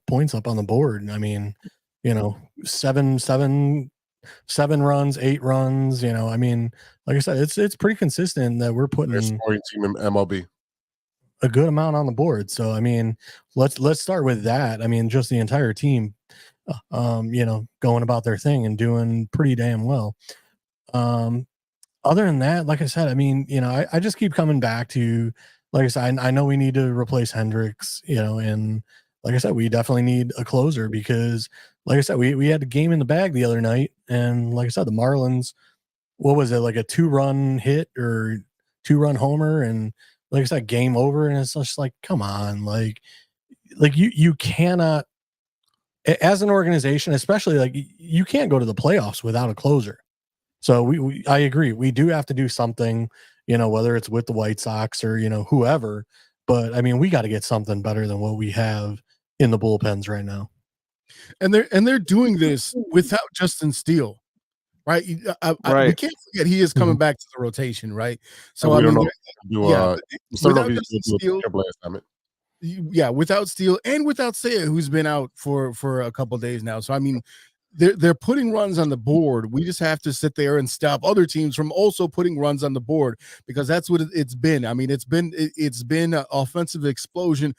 points up on the board. I mean, seven runs, 8 runs. I mean, like I said, it's pretty consistent that we're putting scoring team in MLB. A good amount on the board. So I mean, let's start with that. I mean, just the entire team, going about their thing and doing pretty damn well. Other than that, like I said, I mean, I just keep coming back to, like I said, I know we need to replace Hendricks, and like I said, we definitely need a closer because, like I said, we had a game in the bag the other night, and like I said, the Marlins, what was it, like a 2-run hit or 2-run homer, and like I said, game over, and it's just like, come on, like you cannot, as an organization, especially, like, you can't go to the playoffs without a closer. So I agree. We do have to do something, whether it's with the White Sox or, whoever. But I mean, we got to get something better than what we have in the bullpens right now. And they're doing this without Justin Steele, right? We can't forget he is coming back to the rotation, right? So I mean, without Steele and without Seiya, who's been out for a couple of days now. So I mean, they're putting runs on the board. We just have to sit there and stop other teams from also putting runs on the board, because that's what it's been. I mean, it's been an offensive explosion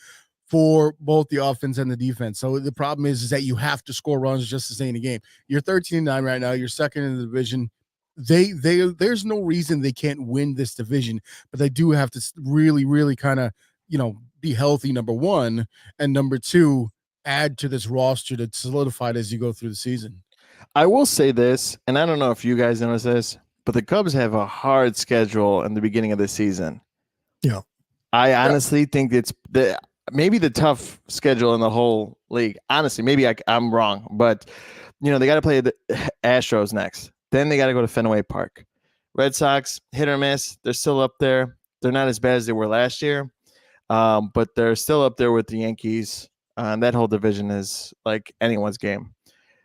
for both the offense and the defense. So the problem is that you have to score runs just to stay in the game. You're 13-9 right now. You're second in the division. There's no reason they can't win this division, but they do have to really, really kind of, be healthy, number one, and number two, add to this roster that's solidified as you go through the season. I will say this, and I don't know if you guys notice this, but the Cubs have a hard schedule in the beginning of the season. Yeah. I honestly think it's maybe the tough schedule in the whole league. Honestly, maybe I'm wrong, but they got to play the Astros next. Then they got to go to Fenway Park. Red Sox, hit or miss. They're still up there. They're not as bad as they were last year, but they're still up there with the Yankees. That whole division is like anyone's game.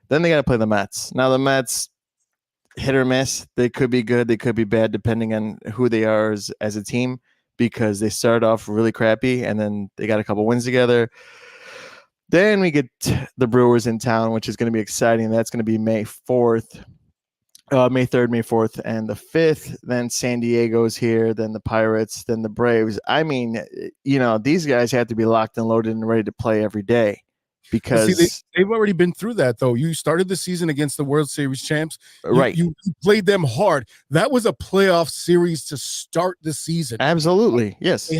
Then they got to play the Mets. Now the Mets, hit or miss. They could be good. They could be bad depending on who they are as a team, because they start off really crappy and then they got a couple wins together. Then we get the Brewers in town, which is going to be exciting. That's going to be May 3rd, May 4th, and the 5th. Then San Diego's here, then the Pirates, then the Braves. I mean, these guys have to be locked and loaded and ready to play every day, because they've already been through that, though. You started the season against the World Series champs. Right. You played them hard. That was a playoff series to start the season. Absolutely. Yes.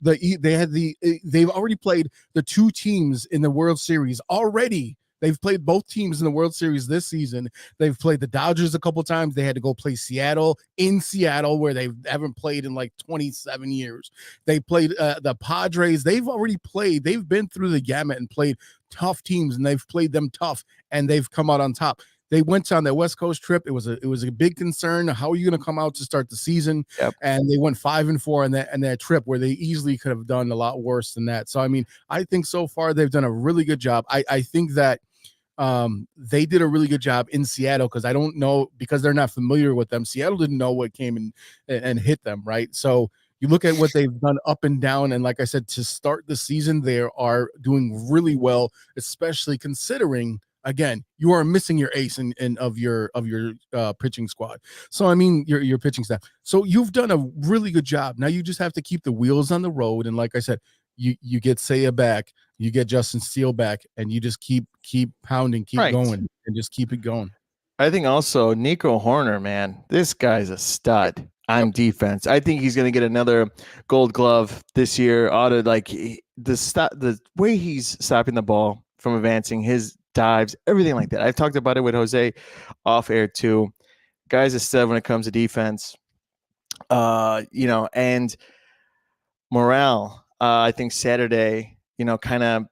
They've already played the two teams in the World Series already. They've played both teams in the World Series this season. They've played the Dodgers a couple times. They had to go play Seattle in Seattle, where they haven't played in like 27 years. They played the Padres. They've already played. They've been through the gamut and played tough teams, and they've played them tough, and they've come out on top. They went on their West Coast trip. It was a big concern. How are you going to come out to start the season? Yep. And they went 5-4 on that trip, where they easily could have done a lot worse than that. So I mean, I think so far they've done a really good job. I think that they did a really good job in Seattle, because I don't know, because they're not familiar with them. Seattle didn't know what came and hit them, right? So you look at what they've done up and down, and like I said, to start the season, they are doing really well, especially considering, again, you are missing your ace of your pitching squad. So I mean, your pitching staff. So you've done a really good job. Now you just have to keep the wheels on the road, and like I said, you get Seiya back, you get Justin Steele back, and you just keep pounding, going, and just keep it going. I think also Nico Horner, man, this guy's a stud on defense. I think he's going to get another Gold Glove this year. The way he's stopping the ball from advancing, his dives, everything like that. I've talked about it with Jose off air too. Guy's a stud when it comes to defense. And morale. I think Saturday, kind of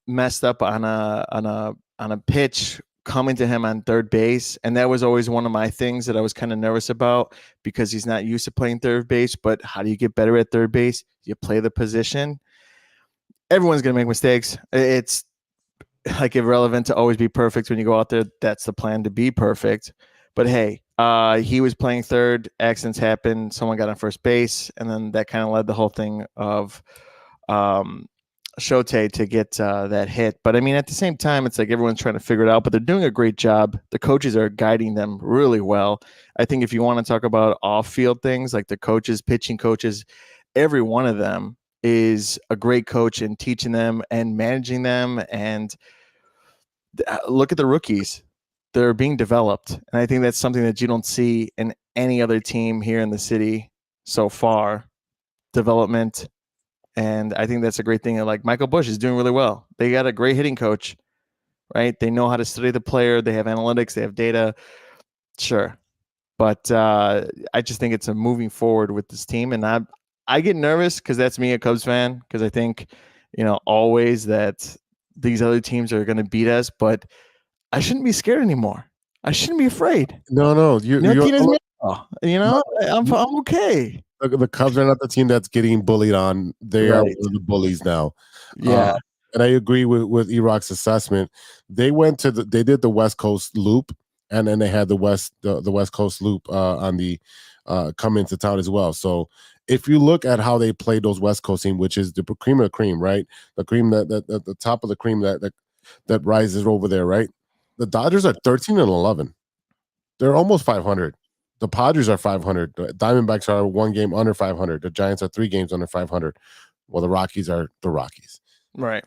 messed up on a pitch coming to him on third base. And that was always one of my things that I was kind of nervous about because he's not used to playing third base. But how do you get better at third base? You play the position. Everyone's going to make mistakes. It's like irrelevant to always be perfect when you go out there. That's the plan, to be perfect. But hey, he was playing third. Accidents happen. Someone got on first base. And then that kind of led the whole thing of Shote to get that hit. But I mean, at the same time, it's like everyone's trying to figure it out, but they're doing a great job. The coaches are guiding them really well. I think if you want to talk about off-field things, like the coaches, pitching coaches, every one of them is a great coach in teaching them and managing them. And look at the rookies. They're being developed. And I think that's something that you don't see in any other team here in the city so far. Development. And I think that's a great thing. Like Michael Busch is doing really well. They got a great hitting coach, right? They know how to study the player. They have analytics. They have data. Sure. But I just think it's a moving forward with this team. And I get nervous because that's me, a Cubs fan, because I think, always that these other teams are going to beat us. But I shouldn't be scared anymore. I shouldn't be afraid. No. I'm okay. The Cubs are not the team that's getting bullied on. They are one of the bullies now. Yeah. And I agree with Eroc's assessment. They did the West Coast loop, and then they had the West Coast loop on the come into town as well. So if you look at how they played those West Coast team, which is the cream of the cream, right? The cream that the top of the cream that rises over there, right? The Dodgers are 13-11. They're almost 500. The Padres are 500. The Diamondbacks are 1 game under 500. The Giants are 3 games under 500. Well, the Rockies are the Rockies. Right.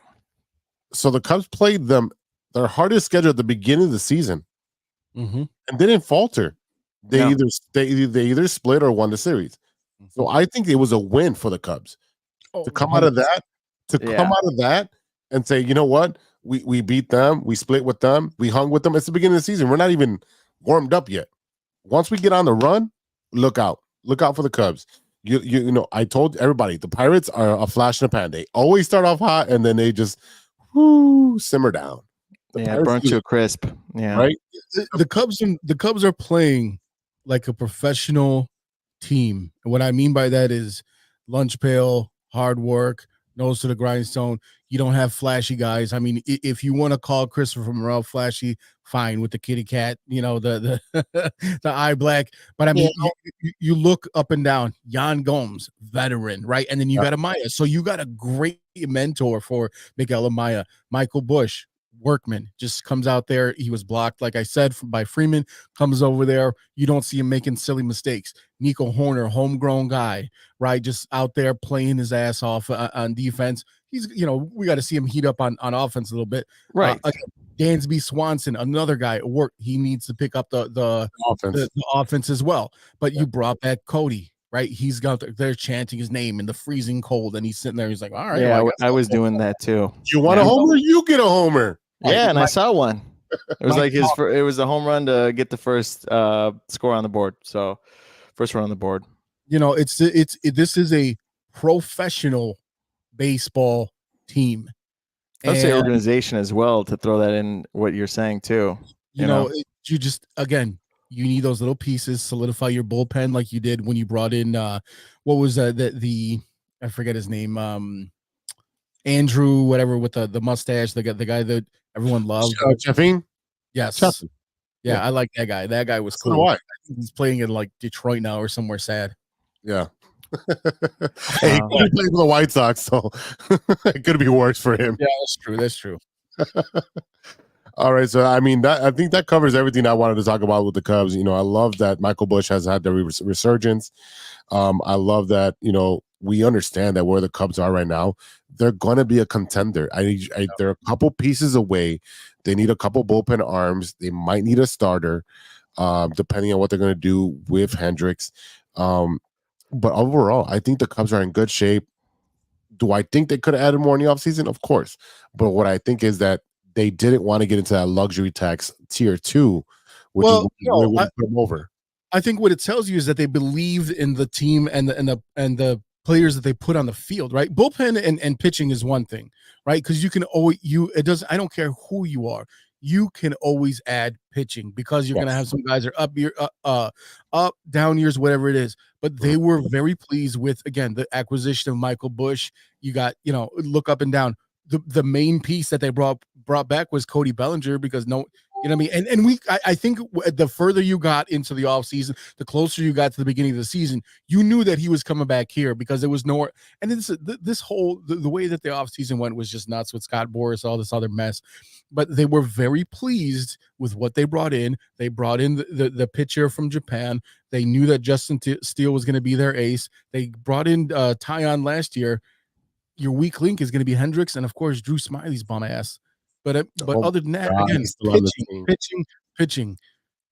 So the Cubs played them their hardest schedule at the beginning of the season, and didn't falter. They either split or won the series. So I think it was a win for the Cubs to come out of that, and say, you know what, we beat them, we split with them, we hung with them. It's the beginning of the season. We're not even warmed up yet. Once we get on the run, look out for the Cubs. You know, I told everybody the Pirates are a flash in the pan. They always start off hot and then they just simmer down. Burnt to a crisp. Yeah, right. The Cubs are playing like a professional team. And what I mean by that is lunch pail, hard work, nose to the grindstone. You don't have flashy guys. I mean, if you want to call Christopher Morel flashy, fine, with the kitty cat, the the eye black. But I mean, you look up and down. Yan Gomes, veteran, right? And then you got Amaya. So you got a great mentor for Miguel Amaya. Michael Busch, workman, just comes out there. He was blocked, like I said, by Freeman. Comes over there. You don't see him making silly mistakes. Nico Horner, homegrown guy, right? Just out there playing his ass off on defense. He's, we got to see him heat up on offense a little bit. Right. Dansby Swanson, another guy at work. He needs to pick up the offense as well. But you brought back Cody, right? He's got they're chanting his name in the freezing cold, and he's sitting there. He's like, all right. Yeah, I was doing that too. You want a homer? You get a homer. Yeah, and I saw one. It was like it was a home run to get the first score on the board. So first run on the board. This is a professional baseball team. I would say organization as well, to throw that in what you're saying too. You just, again, you need those little pieces, solidify your bullpen like you did when you brought in what was the I forget his name, Andrew, whatever, with the mustache, the guy that everyone loved. Jeffine? Yes. Jeffine. Yeah, I like that guy. That guy was cool. Why? I think he's playing in like Detroit now or somewhere sad. Yeah. Hey, he played for the White Sox, so it could be worse for him. Yeah, that's true. All right, so I mean, I think that covers everything I wanted to talk about with the Cubs. I love that Michael Busch has had the resurgence. I love that we understand that where the Cubs are right now, they're going to be a contender. They're a couple pieces away. They need a couple bullpen arms. They might need a starter, depending on what they're going to do with Hendricks. But overall, I think the Cubs are in good shape. Do I think they could have added more in the offseason? Of course. But what I think is that they didn't want to get into that luxury tax tier 2, which would put them over. I think what it tells you is that they believed in the team and the players that they put on the field, right? Bullpen and pitching is one thing, right? Because you can always I don't care who you are. you can always add pitching because you're going to have some guys that are up, down years, whatever it is. But they were very pleased with, again, the acquisition of Michael Busch. You got, look up and down. The main piece that they brought back was Cody Bellinger because you know what I mean? And I think the further you got into the offseason, the closer you got to the beginning of the season, you knew that he was coming back here because there was nowhere. And this whole, the way that the offseason went was just nuts with Scott Boras, all this other mess. But they were very pleased with what they brought in. They brought in the pitcher from Japan. They knew that Justin Steele was going to be their ace. They brought in Tyon last year. Your weak link is going to be Hendricks and, of course, Drew Smiley's bum ass. But other than that, again, pitching,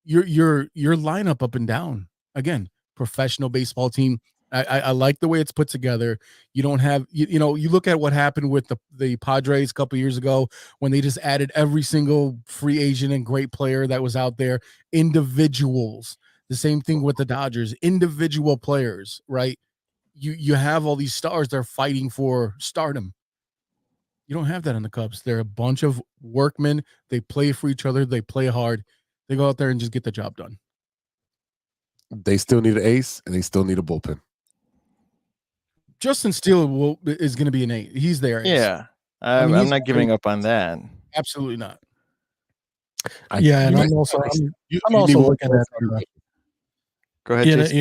your lineup up and down. Again, professional baseball team. I like the way it's put together. You don't have, you look at what happened with the Padres a couple years ago when they just added every single free agent and great player that was out there. Individuals. The same thing with the Dodgers. Individual players, right? You have all these stars that are fighting for stardom. You don't have that in the Cubs. They're a bunch of workmen. They play for each other. They play hard. They go out there and just get the job done. They still need an ace, and they still need a bullpen. Justin Steele is going to be an ace. He's there. Yeah. I'm not giving up on that. Absolutely not. And I'm also looking at Go ahead.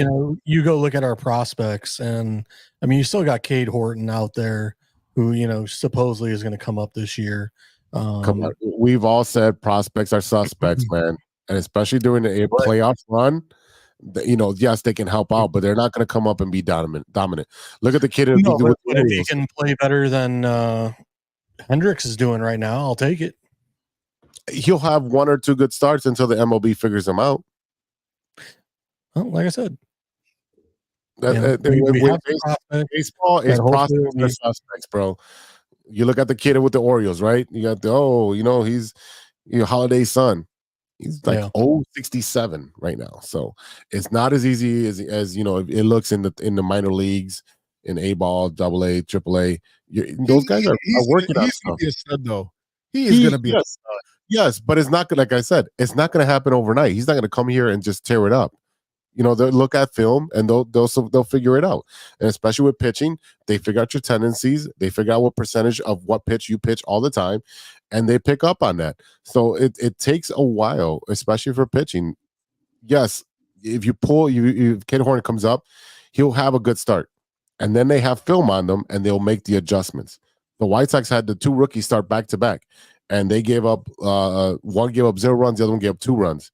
You go look at our prospects, and I mean, you still got Cade Horton out there, who supposedly is going to come up this year. Come on, we've all said prospects are suspects, man, and especially during the playoff run. Yes, they can help out, but they're not going to come up and be dominant. Look at the kid. But if he can play better than Hendricks is doing right now, I'll take it. He'll have one or two good starts until the MLB figures him out. Well, like I said, baseball is prospects and suspects, bro. You look at the kid with the Orioles, right? You got he's your Holiday's son. He's like 67 right now, so it's not as easy as it looks in the minor leagues, in A-ball, AA, AAA. Those guys are working on stuff. He's going to be a stud, though. He is going to be a stud. Yes, but it's not like I said. It's not going to happen overnight. He's not going to come here and just tear it up. They'll look at film and they'll figure it out. And especially with pitching, they figure out your tendencies. They figure out what percentage of what pitch you pitch all the time, and they pick up on that. So it takes a while, especially for pitching. Yes, if you pull, if Cade Horton comes up, he'll have a good start, and then they have film on them, and they'll make the adjustments. The White Sox had the two rookies start back to back, and they gave up one gave up 0 runs, the other one gave up 2 runs.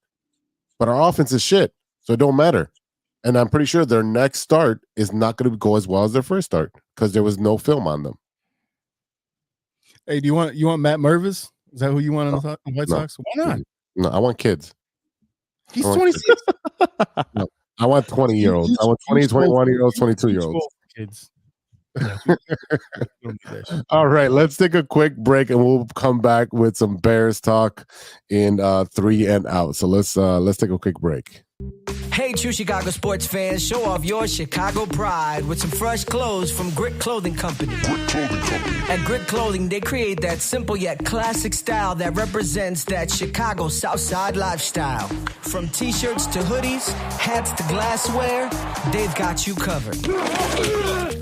But our offense is shit. So it don't matter. And I'm pretty sure their next start is not going to go as well as their first start because there was no film on them. Hey, do you want Matt Mervis? Is that who you want on the White Sox? Why not? No, I want kids. He's 26. No, I want 20-year-olds. I want 20, 21-year-olds, 22-year-olds. Kids. All right, let's take a quick break and we'll come back with some Bears talk in 3 and out. So let's take a quick break. Hey, true Chicago sports fans, show off your Chicago pride with some fresh clothes from Grit Clothing Company. At Grit Clothing, they create that simple yet classic style that represents that Chicago Southside lifestyle. From t-shirts to hoodies, hats to glassware, they've got you covered.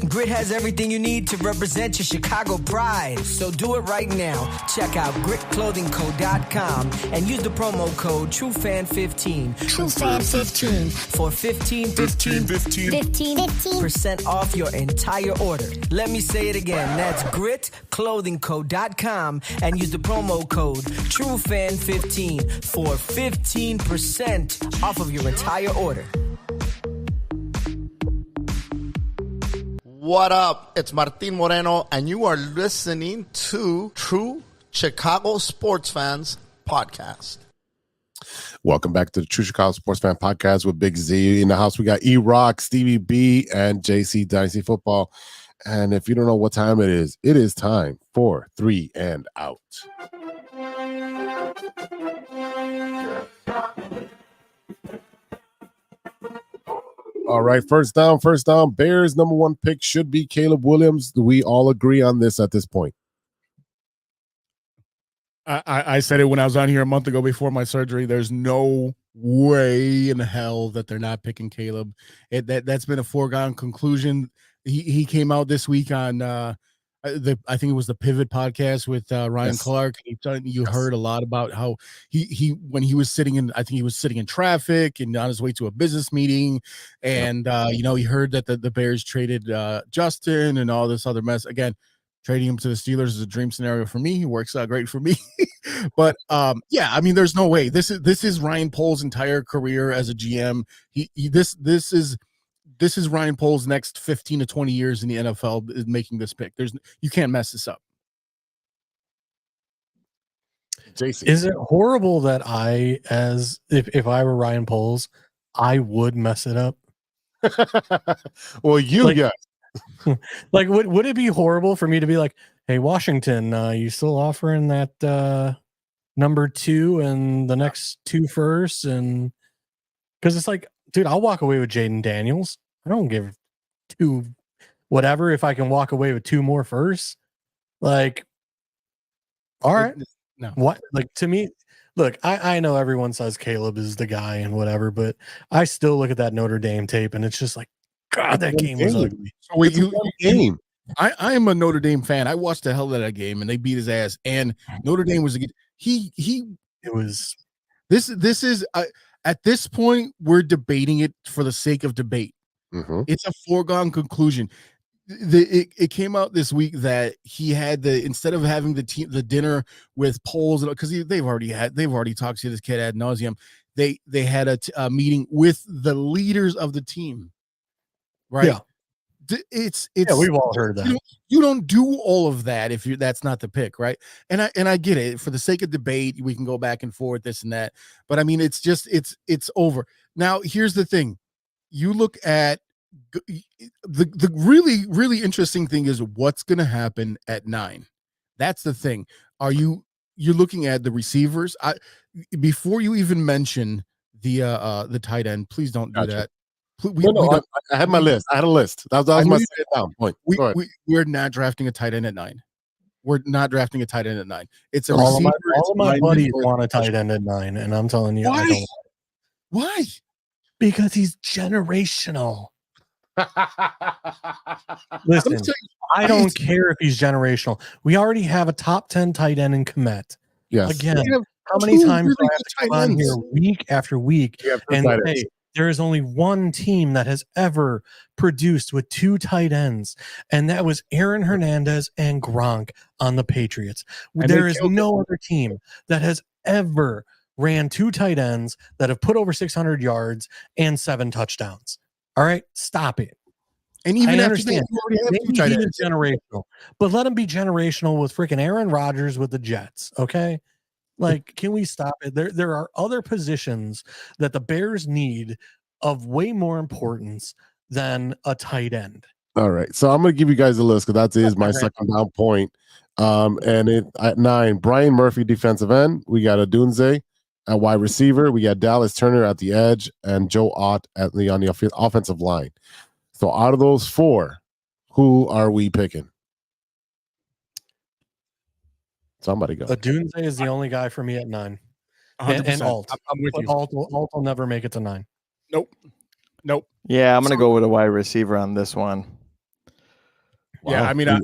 Grit has everything you need to represent your Chicago pride. So do it right now. Check out gritclothingco.com and use the promo code TrueFan15. TrueFan15. For 15% off your entire order. Let me say it again. That's gritclothingco.com and use the promo code TrueFan15 for 15% off of your entire order. What up? It's Martin Moreno, and you are listening to True Chicago Sports Fans Podcast. Welcome back to the True Chicago Sports Fan Podcast with Big Z. In the house, we got E-Rock, Stevie B, and JC Dynasty Football. And if you don't know what time it is time for 3 and Out. All right, first down. Bears' number 1 pick should be Caleb Williams. Do we all agree on this at this point? I said it when I was on here a month ago before my surgery. There's no way in hell that they're not picking Caleb. That's been a foregone conclusion. He came out this week on I think it was the Pivot podcast with Ryan Clark. You heard a lot about how he when he was sitting in, I think he was sitting in traffic and on his way to a business meeting, and he heard that the Bears traded Justin and all this other mess. Again, trading him to the Steelers is a dream scenario for me. He works out great for me. But I mean, there's no way. This is Ryan Pohl's entire career as a GM. This is Ryan Pohl's next 15 to 20 years in the NFL is making this pick. You can't mess this up. JC. Is it horrible that if I were Ryan Poles, I would mess it up? Well, yes. Like, would it be horrible for me to be like, hey, Washington, you still offering that number 2 and the next 2 firsts? And because it's like, dude, I'll walk away with Jaden Daniels. I don't give 2 whatever if I can walk away with 2 more firsts. Like, all right. No. What? Like, to me, look, I know everyone says Caleb is the guy and whatever, but I still look at that Notre Dame tape and it's just like, God, that game was ugly. So wait, game. I am a Notre Dame fan. I watched the hell out of that game and they beat his ass. And Notre Dame was this is at this point we're debating it for the sake of debate. Mm-hmm. It's a foregone conclusion. It came out this week that he had instead of having the dinner with Poles, because they've already talked to this kid ad nauseum. They had a meeting with the leaders of the team, right? Yeah. It's we've all heard that. You don't do all of that if that's not the pick, right? And I get it. For the sake of debate, we can go back and forth, this and that. But I mean, it's over. Now, here's the thing. You look at the really, really interesting thing is what's going to happen at 9. That's the thing. You're looking at the receivers. Before you even mention the tight end, please don't do that. I had my list. I had a list. That was my sit down point. We're not drafting a tight end at 9. We're not drafting a tight end at 9. It's a all receiver. All of my buddies want a tight end at 9, and I'm telling you, why? I don't. Why? Because he's generational. Listen, I don't care if he's generational. We already have a top 10 tight end in Komet. Yes. Again, how many times do I have to come on here week after week and say there is only one team that has ever produced with 2 tight ends, and that was Aaron Hernandez and Gronk on the Patriots. There is no other team that has ever ran 2 tight ends that have put over 600 yards and 7 touchdowns. All right, stop it. And even I after understand, that, you already have 2 maybe tight he ends. is generational, but let him be generational with freaking Aaron Rodgers with the Jets. Okay, like, can we stop it? There are other positions that the Bears need of way more importance than a tight end. All right, so I'm going to give you guys a list because that is my second down point. And at 9, Brian Murphy, defensive end. We got Odunze at wide receiver. We got Dallas Turner at the edge and Joe Ott on the offensive line. So out of those 4, who are we picking? Somebody go. Odunze is the only guy for me at 9. And Alt. I'm with you. Alt will never make it to 9. Nope. Yeah, I'm going to go with a wide receiver on this one. Wow. Yeah, I mean, I'm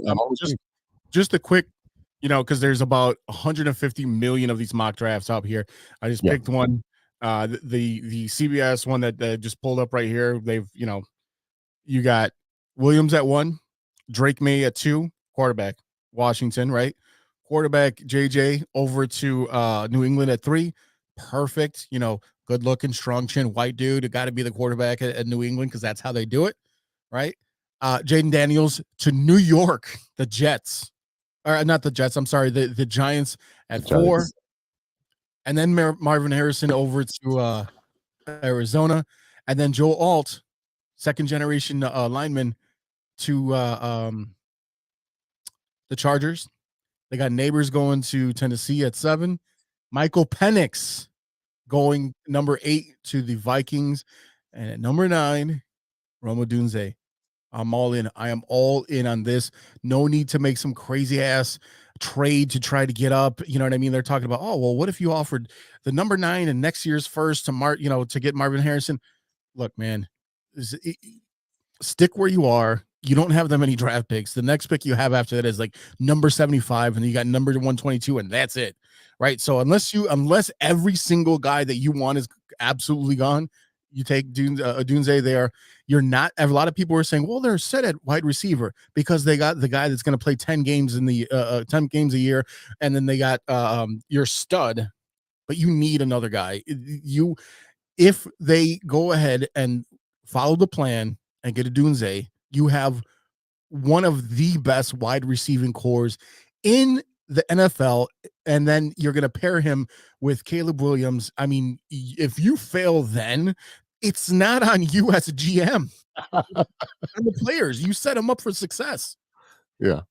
just a quick, because there's about 150 million of these mock drafts out here. I just picked one. The CBS one that just pulled up right here. They've, you got Williams at 1, Drake May at 2, quarterback, Washington, right? Quarterback JJ over to New England at 3. Perfect. Good looking, strong chin, white dude. It got to be the quarterback at New England because that's how they do it, right? Jaden Daniels to New York, the Jets. Or not the Jets, I'm sorry, the Giants at 4. And then Marvin Harrison over to Arizona. And then Joe Alt, second generation lineman, to the Chargers. They got Neighbors going to Tennessee at 7. Michael Penix going number 8 to the Vikings. And at number 9, Rome Odunze, I'm all in. I am all in on this. No need to make some crazy ass trade to try to get up. You know what I mean? They're talking about, oh, well, what if you offered the number 9 and next year's first to to get Marvin Harrison? Look, man, stick where you are. You don't have that many draft picks. The next pick you have after that is like number 75, and you got number 122, and that's it. Right. So unless every single guy that you want is absolutely gone, you take Odunze there. You're not. A lot of people were saying, well, they're set at wide receiver because they got the guy that's going to play 10 games in the 10 games a year, and then they got your stud, but you need another guy. If they go ahead and follow the plan and get Odunze, you have one of the best wide receiving cores in the NFL, and then you're going to pair him with Caleb Williams. I mean, if you fail, then it's not on you as a GM. On the players, you set them up for success. Yeah.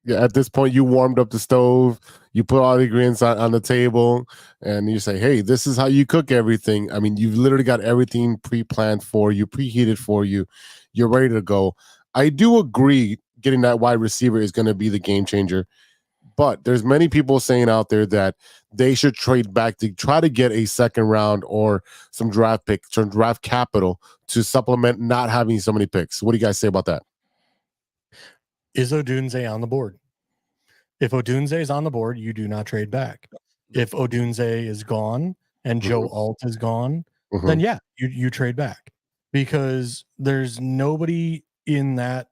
At this point, you warmed up the stove, you put all the ingredients on the table, and you say, hey, this is how you cook everything. I mean, you've literally got everything pre-planned for you, preheated for you. You're ready to go. I do agree getting that wide receiver is going to be the game changer. But there's many people saying out there that they should trade back to try to get a second round or some draft capital to supplement not having so many picks. What do you guys say about that? Is Odunze on the board? If Odunze is on the board, you do not trade back. If Odunze is gone and Joe Alt is gone, then yeah, you trade back, because there's nobody in that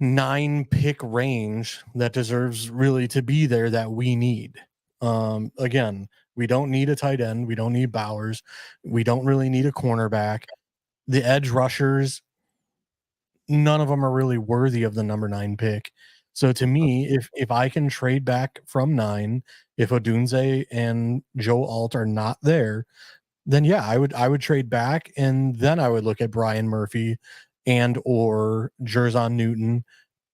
9-pick range that deserves really to be there that we need. Again, we don't need a tight end. We don't need Bowers. We don't really need a cornerback. The edge rushers, none of them are really worthy of the number 9 pick. So to me, if I can trade back from 9, if Odunze and Joe Alt are not there, then yeah, I would trade back, and then I would look at Brian Murphy and or Jerzon Newton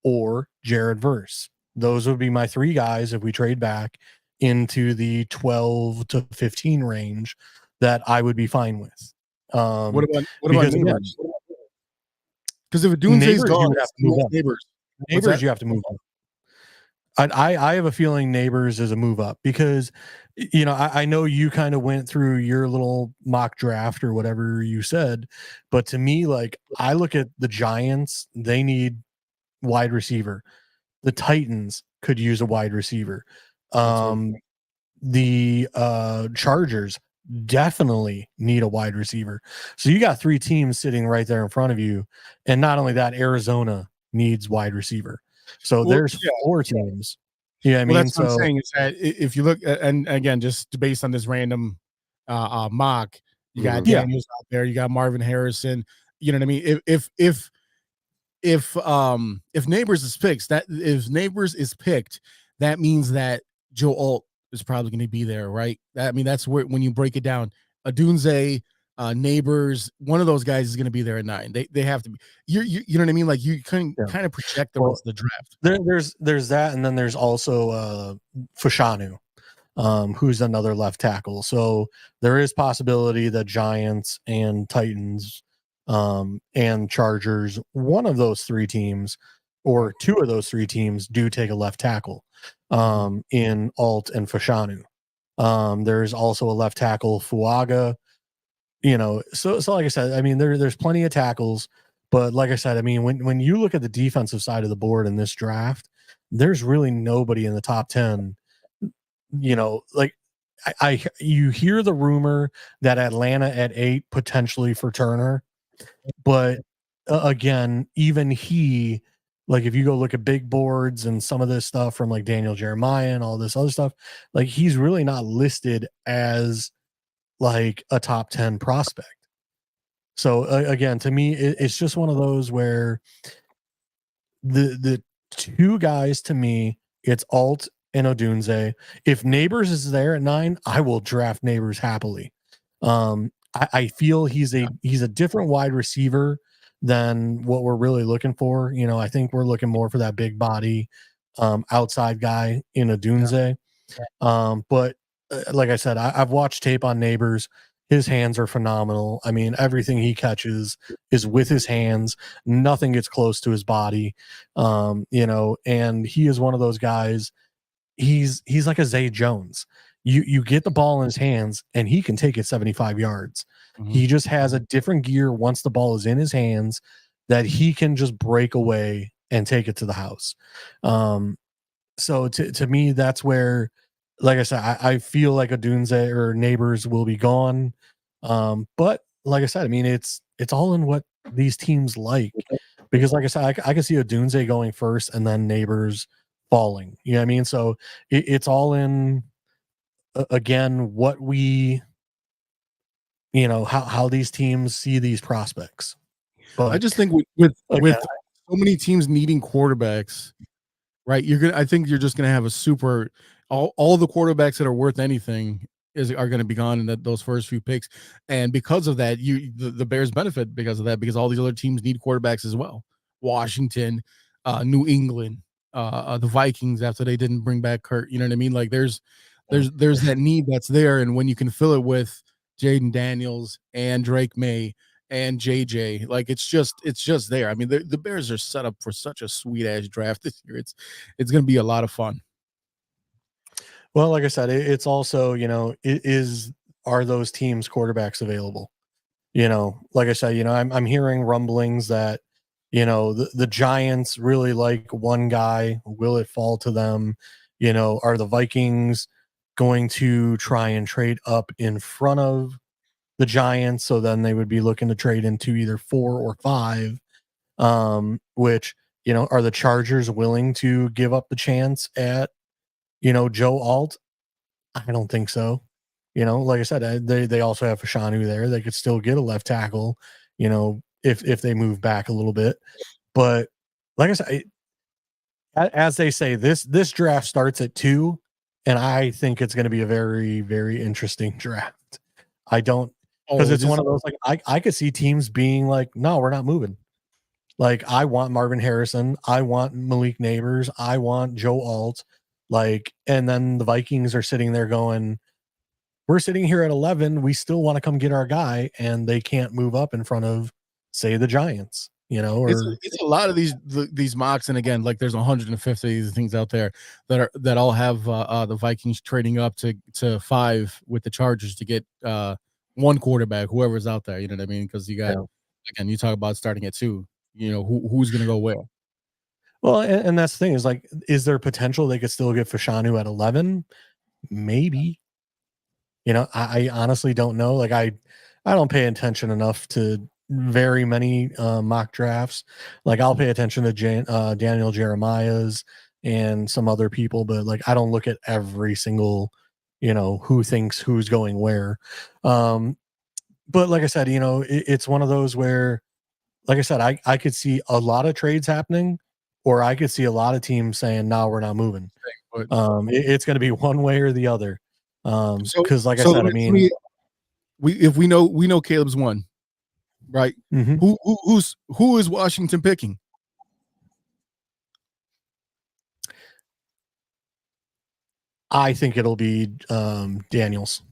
or Jared Verse. Those would be my 3 guys if we trade back into the 12 to 15 range that I would be fine with. What about Neighbors? Because if Odunze's gone, Neighbors, you have to move on. I have a feeling Neighbors is a move up, because I know you kind of went through your little mock draft or whatever you said, but to me, like, I look at the Giants, they need wide receiver. The Titans could use a wide receiver. The Chargers definitely need a wide receiver. So you got 3 teams sitting right there in front of you, and not only that, Arizona needs wide receiver. So there's 4 teams. Yeah, that's what I'm saying is that if you look, and again, just based on this random mock, you got Daniels out there, you got Marvin Harrison. You know what I mean? If Neighbors is picked, that means that Joe Alt is probably going to be there, right? That's where, when you break it down, Odunze, Neighbors, one of those guys is going to be there at 9. They have to be. You know what I mean? Like, you can kind of project the rest of the draft. There's that, and then there's also Fashanu, who's another left tackle. So there is possibility that Giants and Titans and Chargers, one of those 3 teams or 2 of those 3 teams do take a left tackle in Alt and Fashanu. There's also a left tackle, Fuaga. So like I said, I mean, there's plenty of tackles, but like I said, I mean, when you look at the defensive side of the board in this draft, there's really nobody in the top 10. Like you hear the rumor that Atlanta at 8 potentially for Turner, but again, even he, like, if you go look at big boards and some of this stuff from like Daniel Jeremiah and all this other stuff, like, he's really not listed as like a top 10 prospect. So again, to me, it's just one of those where the 2 guys, to me, it's Alt and Odunze. If Neighbors is there at 9, I will draft Neighbors happily. I feel he's a different wide receiver than what we're really looking for. I think we're looking more for that big body outside guy in Odunze. But like I said, I've watched tape on Neighbors. his hands are phenomenal. I mean, everything he catches is with his hands. Nothing gets close to his body. You know, and he is one of those guys. He's like a Zay Jones. You get the ball in his hands and he can take it 75 yards. He just has a different gear once the ball is in his hands that he can just break away and take it to the house. So to me, that's where, like I said, I feel like Odunze or Neighbors will be gone. But like I said, I mean, it's all in what these teams like, because like I said, I can see Odunze going first and then Neighbors falling. You know what I mean? So it's all in, again, what we, you know, how these teams see these prospects. But I just think with so many teams needing quarterbacks, right? I think you're just gonna have a super all the quarterbacks that are worth anything are going to be gone in those first few picks, and because of that, the Bears benefit because of that, because all these other teams need quarterbacks as well. Washington, New England, the Vikings after they didn't bring back Kurt. You know what I mean? Like there's that need that's there, and when you can fill it with Jaden Daniels and Drake May and JJ, like it's just there. I mean, the Bears are set up for such a sweet ass draft this year. It's going to be a lot of fun. Well, like I said, it's also, you know, are those teams quarterbacks available? You know, like I said, you know, I'm hearing rumblings that, you know, the Giants really like one guy. Will it fall to them? You know, are the Vikings going to try and trade up in front of the Giants? So then they would be looking to trade into either 4 or 5, which, you know, are the Chargers willing to give up the chance at, you know, Joe Alt? I don't think so. You know, like I said, they also have Fashanu there. They could still get a left tackle, you know, if they move back a little bit. But like I said, as they say, this draft starts at 2, and I think it's going to be a very, very interesting draft. I don't, because it's one of those, like, I could see teams being like, no, we're not moving. Like, I want Marvin Harrison. I want Malik Neighbors. I want Joe Alt. Like, and then the Vikings are sitting there going, we're sitting here at 11. We still want to come get our guy, and they can't move up in front of, say, the Giants, you know, or it's a lot of these mocks. And again, like there's 150 things out there that all have the Vikings trading up to 5 with the Chargers to get one quarterback, whoever's out there. You know what I mean? Because you got, again, you talk about starting at 2, you know, who's going to go where? Well, and that's the thing is, like, is there potential they could still get Fashanu at 11? Maybe. You know, I honestly don't know. Like, I don't pay attention enough to very many mock drafts. Like, I'll pay attention to Daniel Jeremiah's and some other people, but like, I don't look at every single, you know, who thinks who's going where. But like I said, you know, it's one of those where, like I said, I could see a lot of trades happening, or I could see a lot of teams saying, no, we're not moving. It's going to be one way or the other. Because like I said, I mean, we know Caleb's won, right? Who is Washington picking? I think it'll be Daniels.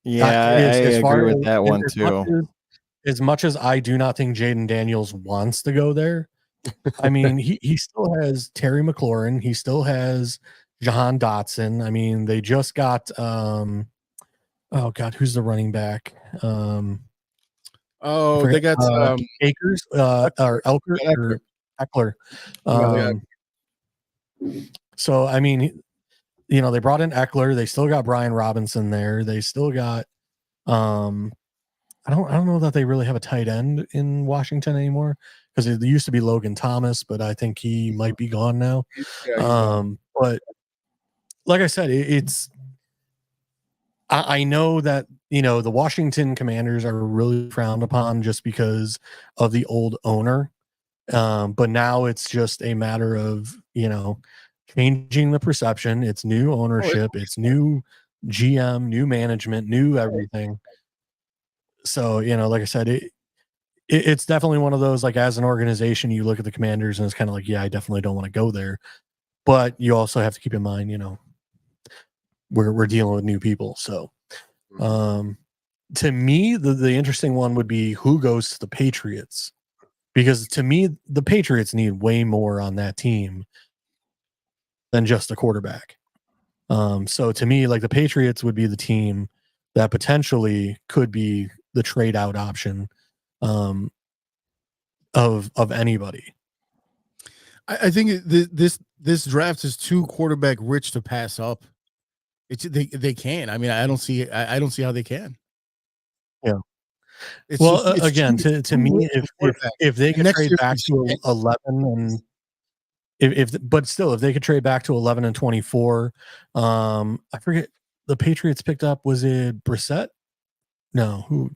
Yeah, I agree with that one too. As much as I do not think Jaden Daniels wants to go there, I mean, he still has Terry McLaurin. He still has Jahan Dotson. I mean, they just got oh God, who's the running back? They got Akers or Elker or Eckler. So I mean, you know, they brought in Eckler. They still got Brian Robinson there. They still got I don't know that they really have a tight end in Washington anymore, because it used to be Logan Thomas, but I think he might be gone now. But like I said, I know that, you know, the Washington Commanders are really frowned upon just because of the old owner. But now it's just a matter of, you know, changing the perception. It's new ownership. It's new GM, new management, new everything. So, you know, like I said, it's definitely one of those, like, as an organization, you look at the Commanders and it's kind of like, yeah, I definitely don't want to go there. But you also have to keep in mind, you know, we're dealing with new people. So, to me, the interesting one would be who goes to the Patriots, because to me, the Patriots need way more on that team than just a quarterback. So to me, like the Patriots would be the team that potentially could be the trade out option of anybody. I think this draft is too quarterback rich to pass up. They can. I mean, I don't see how they can. Yeah. It's well, just, again, to me, if they could trade back to 11 and if they could trade back to 11 and 24, I forget the Patriots picked up, was it Brissett? No, who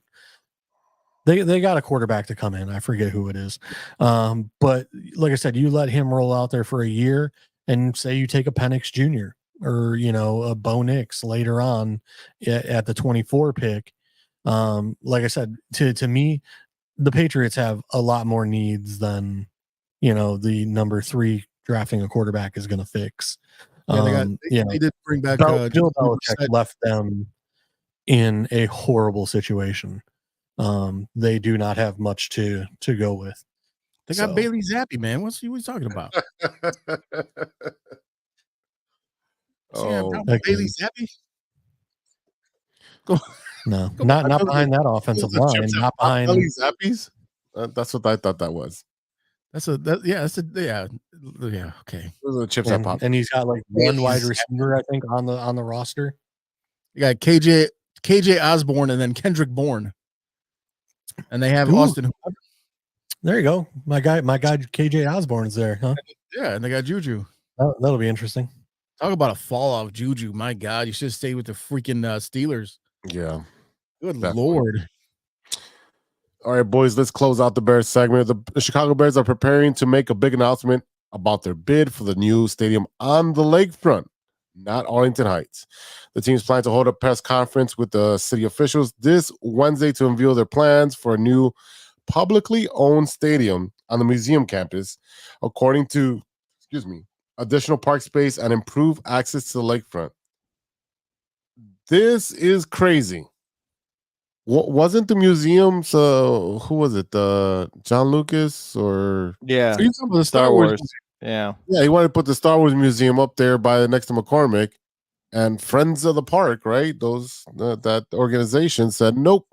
they got a quarterback to come in. I forget who it is. But like I said, you let him roll out there for a year and say you take a Penix Jr. or, a Bo Nix later on at the 24 pick. Like I said, to me, the Patriots have a lot more needs than, the number 3 drafting a quarterback is going to fix. They did bring back Bill Belichick left them in a horrible situation. They do not have much to go with. They got Bailey Zappi, man. What's he talking about? Bailey Zappi? No, not behind that offensive line. Not behind Bailey Zappies. That's what I thought that was. Okay. Those are the chips that pop. And he's got like one wide receiver, I think, on the roster. You got KJ Osborne and then Kendrick Bourne. And they have Austin. There you go. My guy KJ Osborne's there, huh? Yeah, and they got Juju. That'll be interesting. Talk about a fall off Juju. My God, you should have stayed with the freaking Steelers. Yeah. Good Lord. All right, boys, let's close out the Bears segment. The Chicago Bears are preparing to make a big announcement about their bid for the new stadium on the lakefront, not Arlington Heights. The team's planning to hold a press conference with the city officials this Wednesday to unveil their plans for a new publicly owned stadium on the museum campus, according to, additional park space and improved access to the lakefront. This is crazy. What wasn't the museum's who was it? John Lucas or yeah, so you talking about the Star Wars. Yeah, he wanted to put the Star Wars museum up there next to McCormick, and Friends of the Park, right? Those that organization said nope.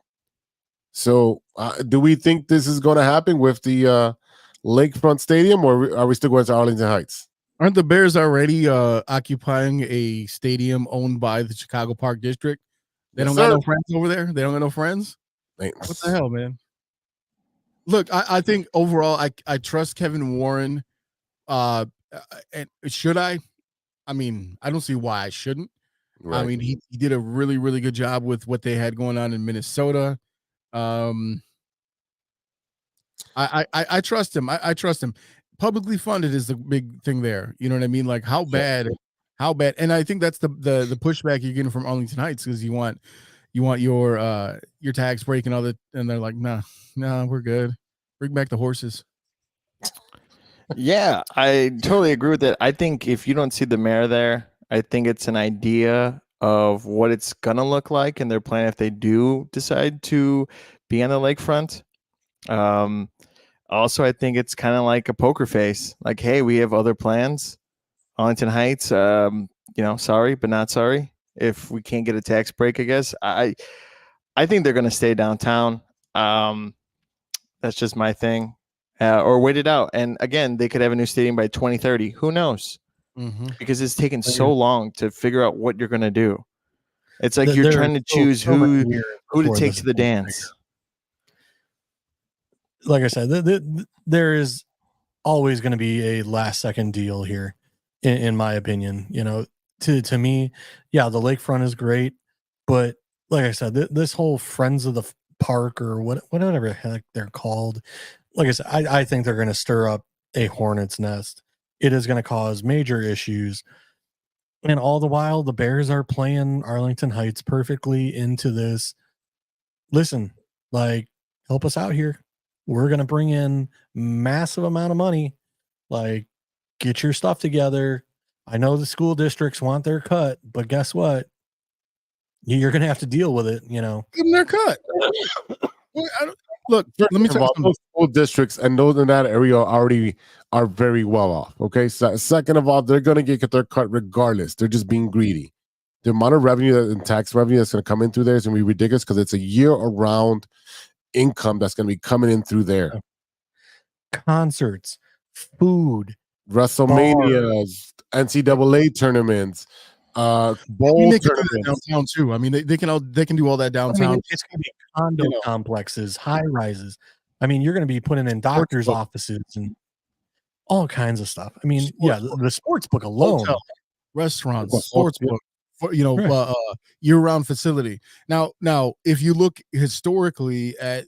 So, do we think this is going to happen with the lakefront stadium, or are we still going to Arlington Heights? Aren't the Bears already occupying a stadium owned by the Chicago Park District? They don't got no friends over there. They don't got no friends. What the hell, man? Look, I think overall, I trust Kevin Warren. And should I? I mean, I don't see why I shouldn't. Right. I mean, he did a really, really good job with what they had going on in Minnesota. I trust him. I trust him. Publicly funded is the big thing there. You know what I mean? Like how bad. And I think that's the pushback you're getting from Arlington Heights, because you want your tax break and all that, and they're like, nah, we're good. Bring back the horses. Yeah, I totally agree with that. I think if you don't see the mayor there, I think it's an idea of what it's gonna look like in their plan if they do decide to be on the lakefront. Also, I think it's kind of like a poker face. Like, hey, we have other plans. Arlington Heights, sorry, but not sorry. If we can't get a tax break, I guess. I think they're going to stay downtown. That's just my thing. Or wait it out. And again, they could have a new stadium by 2030. Who knows? Mm-hmm. Because it's taken so long to figure out what you're going to do. It's like you're trying to choose who to take to the dance. Like I said, there is always going to be a last second deal here. In my opinion, to me, yeah, the lakefront is great, but like I said, this whole Friends of the Park or whatever the heck they're called, like I said, I think they're going to stir up a hornet's nest. It is going to cause major issues, and all the while, the Bears are playing Arlington Heights perfectly into this. Listen, like, help us out here. We're going to bring in massive amount of money, like. Get your stuff together. I know the school districts want their cut, but guess what? You're going to have to deal with it, Give them their cut. Look, let me tell you something. Those school districts and those in that area already are very well off. Okay. So, second of all, they're going to get their cut regardless. They're just being greedy. The amount of revenue and tax revenue that's going to come in through there is going to be ridiculous because it's a year-round income that's going to be coming in through there. Concerts, food, WrestleManias, NCAA tournaments, bowl tournaments downtown too. I mean, they can do all that downtown. I mean, it's going to be condo complexes, high rises. I mean, you're going to be putting in doctors' offices and all kinds of stuff. I mean, the sports book alone, hotel, restaurants, sports book, year-round facility. Now, if you look historically at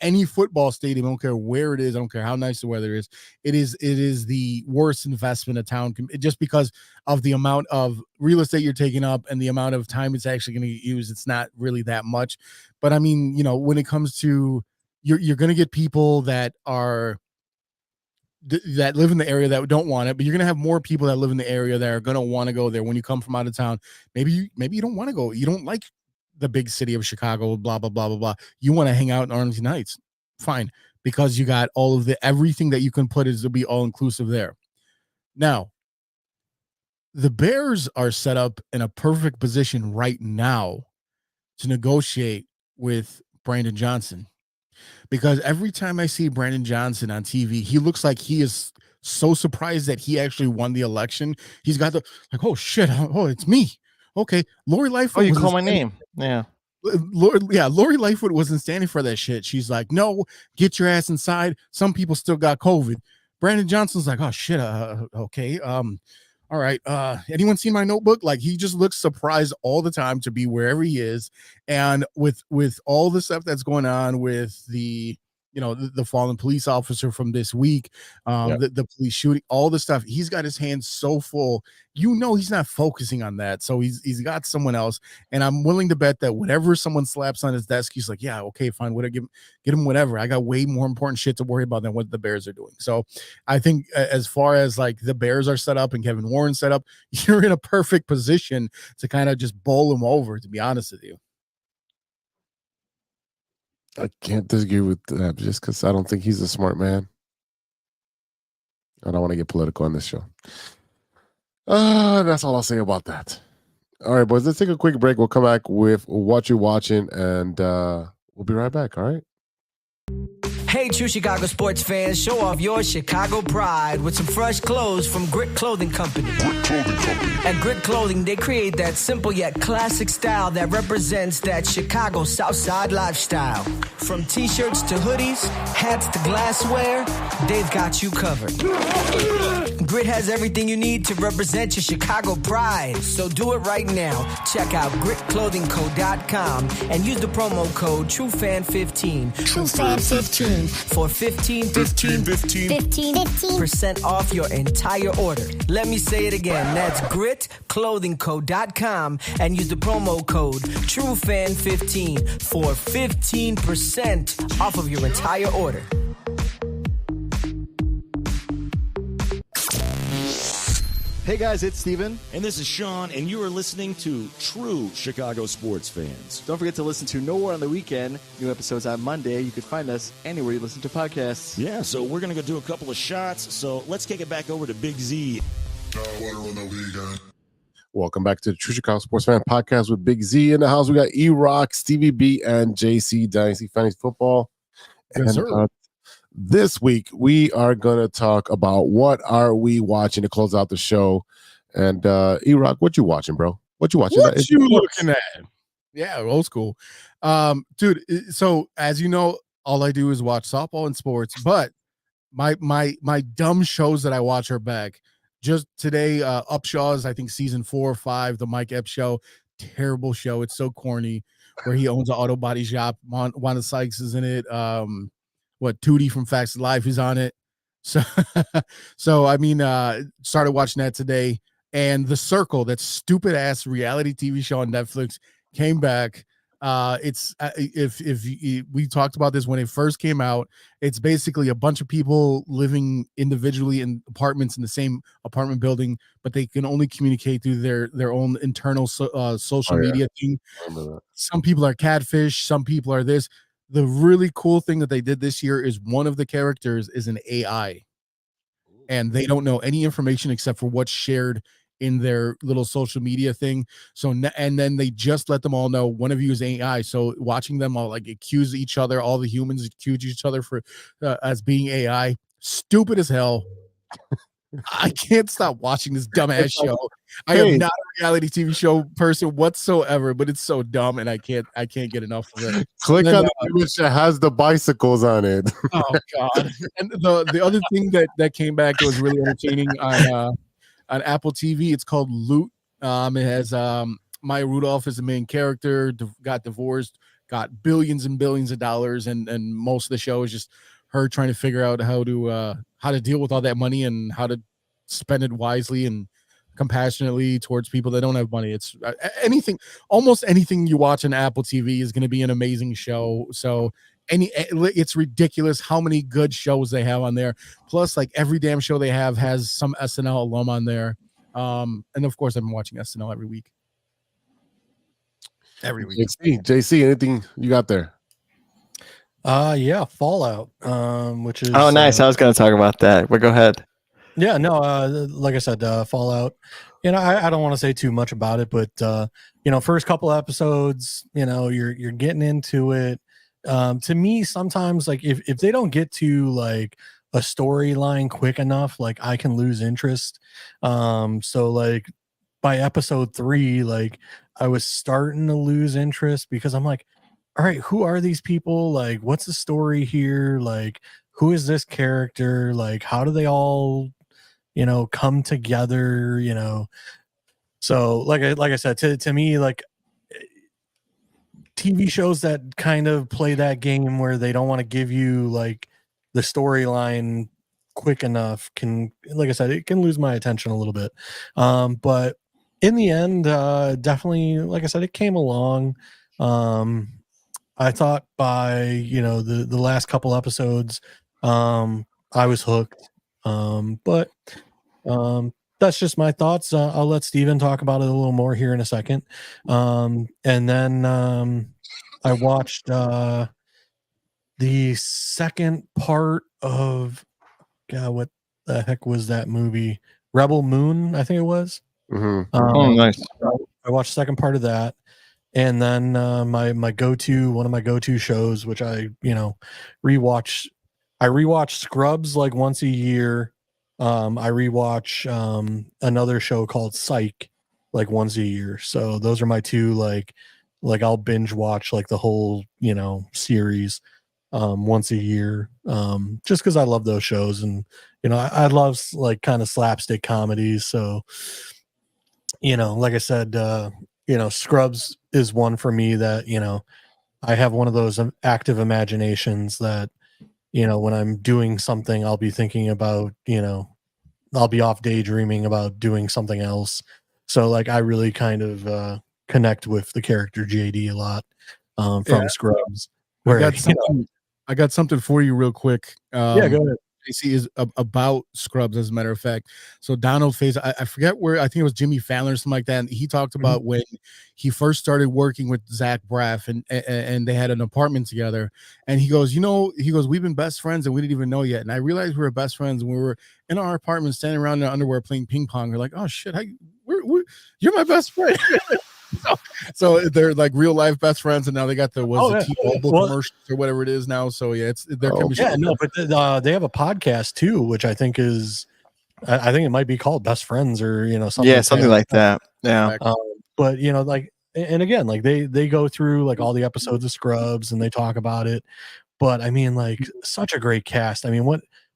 any football stadium, I don't care where it is, I don't care how nice the weather is, it is the worst investment a town can, just because of the amount of real estate you're taking up and the amount of time it's actually going to get used. It's not really that much, but I mean, when it comes to you're going to get people that live in the area that don't want it, but you're going to have more people that live in the area that are going to want to go there when you come from out of town. Maybe you don't want to go. You don't like the big city of Chicago, blah, blah, blah, blah, blah. You want to hang out in Arlington Heights. Fine. Because you got all of everything that you can put is to be all inclusive there. Now, the Bears are set up in a perfect position right now to negotiate with Brandon Johnson. Because every time I see Brandon Johnson on TV, he looks like he is so surprised that he actually won the election. He's got oh shit, it's me. Okay, Lori Lightfoot. Oh, you call my name? Yeah. Lori Lightfoot wasn't standing for that shit. She's like, no, get your ass inside. Some people still got COVID. Brandon Johnson's like, oh shit, okay. All right. Anyone seen my notebook? Like, he just looks surprised all the time to be wherever he is. And with all the stuff that's going on with the fallen police officer from this week, the police shooting, all the stuff, he's got his hands so full, he's not focusing on that. So he's got someone else. And I'm willing to bet that whatever someone slaps on his desk, he's like, yeah, okay, fine. Get him whatever. I got way more important shit to worry about than what the Bears are doing. So I think as far as like the Bears are set up and Kevin Warren set up, you're in a perfect position to kind of just bowl him over, to be honest with you. I can't disagree with that just because I don't think he's a smart man. I don't want to get political on this show. That's all I'll say about that. All right, boys, let's take a quick break. We'll come back with what you're watching, and we'll be right back, all right? Hey, true Chicago sports fans, show off your Chicago pride with some fresh clothes from Grit Clothing Company. At Grit Clothing, they create that simple yet classic style that represents that Chicago Southside lifestyle. From t-shirts to hoodies, hats to glassware, they've got you covered. Grit has everything you need to represent your Chicago pride. So do it right now. Check out gritclothingco.com and use the promo code TrueFan15. TrueFan15. For 15% off your entire order. Let me say it again. That's gritclothingco.com and use the promo code TrueFan15 for 15% off of your entire order. Hey guys, it's Steven. And this is Sean, and you are listening to True Chicago Sports Fans. Don't forget to listen to Nowhere on the Weekend. New episodes on Monday. You can find us anywhere you listen to podcasts. Yeah, so we're going to go do a couple of shots. So let's kick it back over to Big Z. Welcome back to the True Chicago Sports Fan Podcast with Big Z in the house. We got E-Rock, Stevie B, and JC Dynasty Fantasy Football. Yes, and this week, we are going to talk about what are we watching to close out the show. And E-Rock, what you watching, bro? What you watching? What you looking at? Yeah, old school. Dude, so as you know, all I do is watch softball and sports, but my dumb shows that I watch are back. Just today, Upshaw's, I think, season 4 or 5, the Mike Epps show. Terrible show. It's so corny, where he owns an auto body shop. Wanda Sykes is in it. Tootie from Facts of Life is on it. So I mean, started watching that today. And The Circle, that stupid ass reality TV show on Netflix, came back. It's we talked about this when it first came out. It's basically a bunch of people living individually in apartments in the same apartment building, but they can only communicate through their own internal social media thing. Some people are catfish, some people are this. The really cool thing that they did this year is one of the characters is an AI, and they don't know any information except for what's shared in their little social media thing. So, and then they just let them all know one of you is AI. So watching them all like accuse each other, all the humans accuse each other for as being AI, stupid as hell. I can't stop watching this dumbass show. I am not a reality TV show person whatsoever, but it's so dumb, and I can't get enough of it. Click on the image that has the bicycles on it. Oh God! And the other thing that came back that was really entertaining on Apple TV, it's called Loot. It has Maya Rudolph as the main character, got divorced, got billions and billions of dollars, and most of the show is just her trying to figure out how to deal with all that money and how to spend it wisely and compassionately towards people that don't have money. It's almost anything you watch on Apple TV is going to be an amazing show. So it's ridiculous how many good shows they have on there. Plus, like every damn show they have has some SNL alum on there. And of course, I've been watching SNL every week. JC, anything you got there? Yeah, Fallout, which is nice. I was going to talk about that, but go ahead. Yeah, no, like I said, Fallout. I don't want to say too much about it, but first couple episodes, you're getting into it. To me, sometimes like if they don't get to like a storyline quick enough, like I can lose interest. So like by episode 3, like I was starting to lose interest because I'm like, all right, who are these people? Like, what's the story here? Like, who is this character? Like, how do they all, come together? So like I said, to me, like TV shows that kind of play that game where they don't want to give you like the storyline quick enough can, like I said, it can lose my attention a little bit. But in the end, definitely, like I said, it came along. I thought by the last couple episodes, I was hooked. But that's just my thoughts. I'll let Steven talk about it a little more here in a second. And then I watched the second part of what the heck was that movie? Rebel Moon, I think it was. Mm-hmm. Nice. I watched the second part of that. And then one of my go-to shows, which I rewatch. I rewatch Scrubs like once a year. I rewatch another show called Psych like once a year. So those are my two like I'll binge watch like the whole series once a year, just because I love those shows, and I love like kind of slapstick comedies. So like I said, Scrubs is one for me that I have one of those active imaginations that when I'm doing something, I'll be thinking about I'll be off daydreaming about doing something else. So like I really kind of connect with the character JD a lot from Scrubs. Where I got something for you real quick. Yeah, go ahead. JC is about Scrubs, as a matter of fact. So Donald Faison, I forget where, I think it was Jimmy Fallon or something like that. And he talked about when he first started working with Zach Braff and they had an apartment together. And he goes, we've been best friends and we didn't even know yet. And I realized we were best friends when we were in our apartment standing around in our underwear playing ping pong. We're like, oh shit, you're my best friend. So they're like real life best friends, and now they got the T-Mobile commercials or whatever it is now. So yeah, it's they're but they have a podcast too, which I think is, I think it might be called Best Friends or something. Yeah, something like that. Yeah, but like, and again, like they go through like all the episodes of Scrubs and they talk about it. But I mean, like such a great cast. I mean,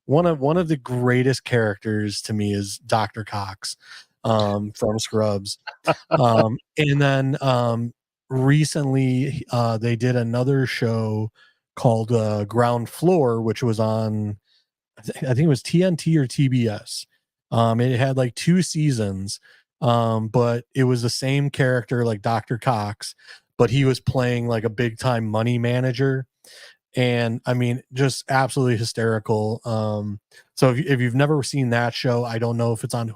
one of the greatest characters to me is Dr. Cox. From Scrubs. And then recently they did another show called Ground Floor, which was on I think it was TNT or TBS. It had like 2 seasons, but it was the same character, like Dr. Cox, but he was playing like a big time money manager. And I mean, just absolutely hysterical. So if you've never seen that show, I don't know if it's on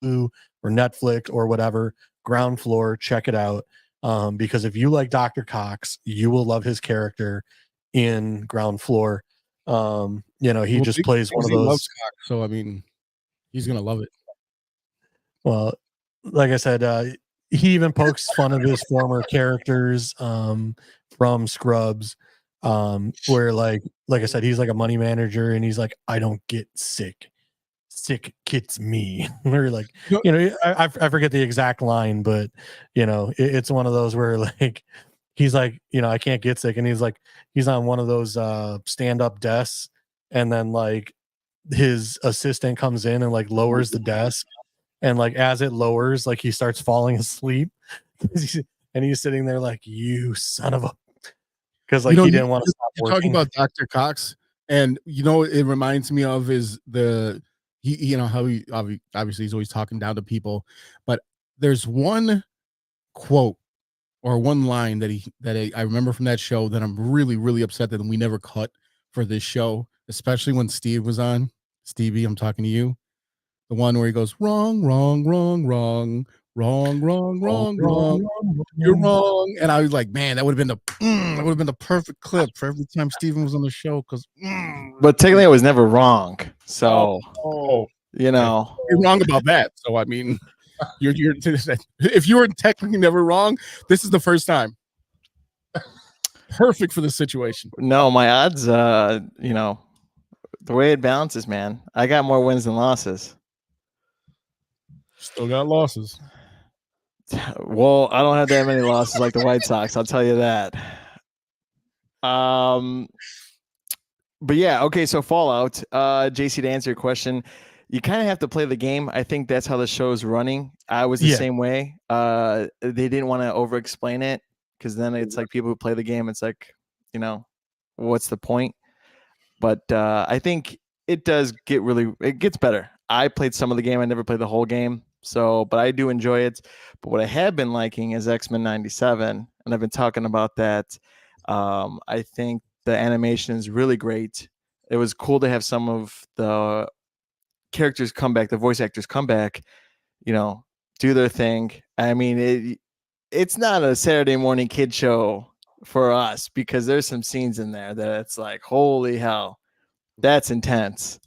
Hulu or Netflix or whatever, Ground Floor, check it out. Because if you like Dr. Cox, you will love his character in Ground Floor. He just plays one of those. Loves Cox, so I mean, he's gonna love it. Well, like I said, he even pokes fun of his former characters from Scrubs. Where like I said, he's like a money manager and he's like, I don't get sick gets me. Or like, I forget the exact line, but it's one of those where like he's like, I can't get sick, and he's like, he's on one of those stand-up desks, and then like his assistant comes in and like lowers the desk, and like as it lowers, like he starts falling asleep, and he's sitting there like, you son of a, because like he didn't want to stop working. Talking about Dr. Cox, and it reminds me of is how he obviously he's always talking down to people, but there's one quote or one line that I remember from that show that I'm really, really upset that we never cut for this show, especially when Steve was on. Stevie, I'm talking to you. The one where he goes, wrong, wrong, wrong, wrong, wrong, wrong, wrong, wrong. You're wrong. And I was like, man, that would have been the perfect clip for every time Steven was on the show. But technically, I was never wrong. So, you're wrong about that. So, I mean, you're if you were technically never wrong, this is the first time. Perfect for the situation. No, my odds, the way it balances, man. I got more wins than losses. Still got losses. Well, I don't have that many losses like the White Sox. I'll tell you that. But yeah, okay. So Fallout, JC, to answer your question, you kind of have to play the game. I think that's how the show's running. I was the same way. They didn't want to over-explain it because then it's like people who play the game. It's like, what's the point? But I think it does it gets better. I played some of the game. I never played the whole game. So, but I do enjoy it. But what I have been liking is X-Men 97. And I've been talking about that. I think the animation is really great. It was cool to have some of the characters come back, the voice actors come back, do their thing. I mean, it's not a Saturday morning kid show for us because there's some scenes in there that it's like, holy hell, that's intense.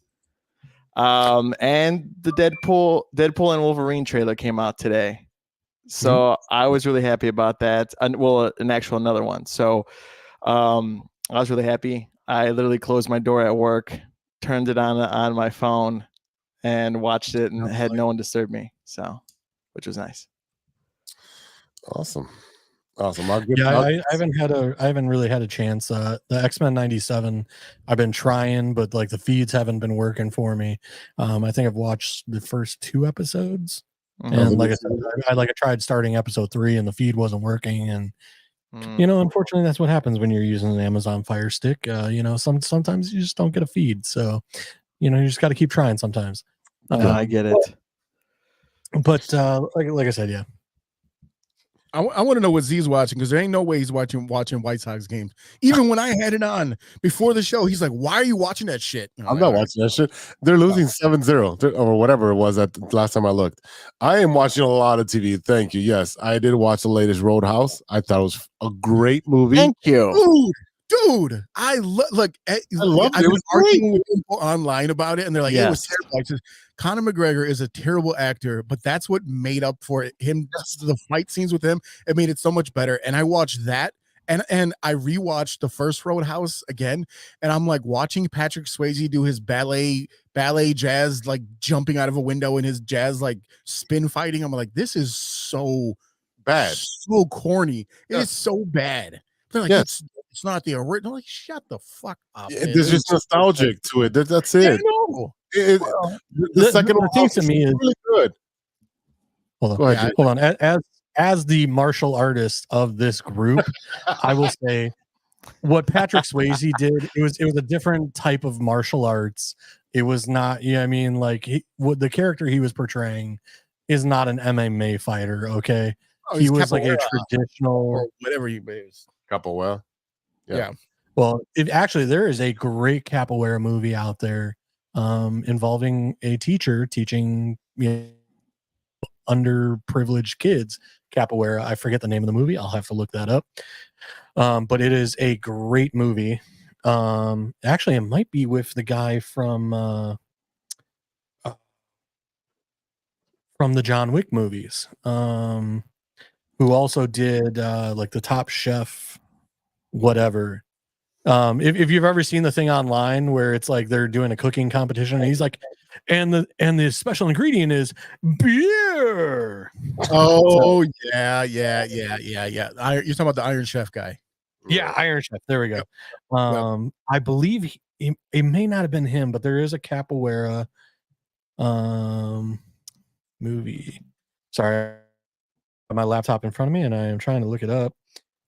And the Deadpool and Wolverine trailer came out today. So I was really happy about that. Another one. So I was really happy. I literally closed my door at work, turned it on my phone, and watched it and had no one disturb me. So, which was nice. Awesome. I haven't really had a chance. The X-Men 97, I've been trying, but like the feeds haven't been working for me. I think I've watched the first 2 episodes, and like I said, I tried starting episode 3, and the feed wasn't working. And unfortunately, that's what happens when you're using an Amazon Fire Stick. Sometimes you just don't get a feed, so you just got to keep trying sometimes. I get it. But like I said, yeah. I want to know what Z's watching because there ain't no way he's watching White Sox games. Even when I had it on before the show, he's like, "Why are you watching that shit?" I'm not watching that shit. They're losing 7-0 or whatever it was at the last time I looked. I am watching a lot of TV. Thank you. Yes, I did watch the latest Roadhouse. I thought it was a great movie. Thank you. Dude, I love it. I've been arguing with people online about it, and they're like, "It was terrible." I said, Conor McGregor is a terrible actor, but that's what made up for it. The fight scenes with him, it made it so much better. And I watched that, and I rewatched the first Roadhouse again, and I'm like watching Patrick Swayze do his ballet jazz, like jumping out of a window and his jazz like spin fighting. I'm like, this is so bad, so corny. It is so bad. They're like, it's not the original. Like, shut the fuck up. There's just nostalgic to it. That's it. The second one to me is really good. Hold on. As the martial artist of this group, I will say what Patrick Swayze did. It was a different type of martial arts. It was not. The character he was portraying is not an MMA fighter. Okay. Oh, he he's was like a capoeira traditional. or whatever he is. Capoeira. Yeah. Well, actually, there is a great capoeira movie out there involving a teacher teaching underprivileged kids capoeira. I forget the name of the movie. I'll have to look that up. But it is a great movie. Actually, it might be with the guy from the John Wick movies, who also did like the Top Chef, whatever. If you've ever seen the thing online where it's like they're doing a cooking competition and he's like, and the special ingredient is beer. Oh yeah. You're talking about the Iron Chef guy. Yeah, Iron Chef. There we go. I believe it may not have been him, but there is a capoeira movie. Sorry, I have my laptop in front of me and I am trying to look it up.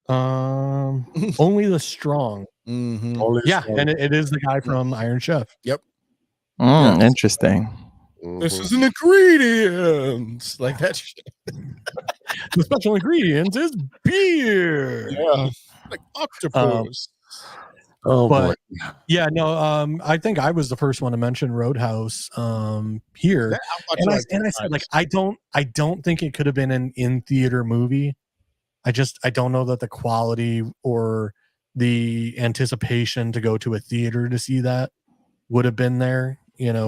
Only the Strong. Mm-hmm. Yeah, and it is the guy from Iron Chef. Yep. Interesting. This is an ingredient like that shit. The special ingredient is beer. Yeah, like octopus. But yeah, no, I think I was the first one to mention Roadhouse here, and I said like I don't think it could have been an in theater movie. I don't know that the quality or the anticipation to go to a theater to see that would have been there,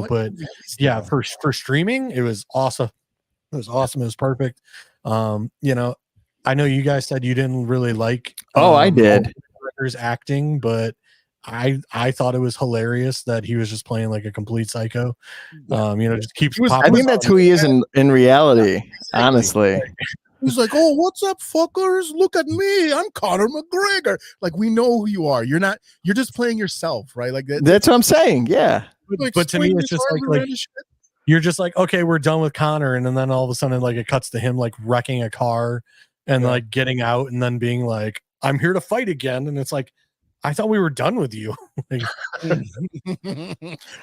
but yeah, for streaming, it was awesome. It was awesome. It was perfect. I know you guys said you didn't really like I did acting, but I thought it was hilarious that he was just playing like a complete psycho. Just keeps I think that's who he is in reality, honestly. He's like, "Oh, what's up, fuckers? Look at me. I'm Conor McGregor." Like, we know who you are. You're just playing yourself, right? Like that's what I'm saying. Yeah. But to me, it's just like you're just like, okay, we're done with Conor, and then all of a sudden, like it cuts to him like wrecking a car and like getting out, and then being like, "I'm here to fight again," and it's like, I thought we were done with you. It's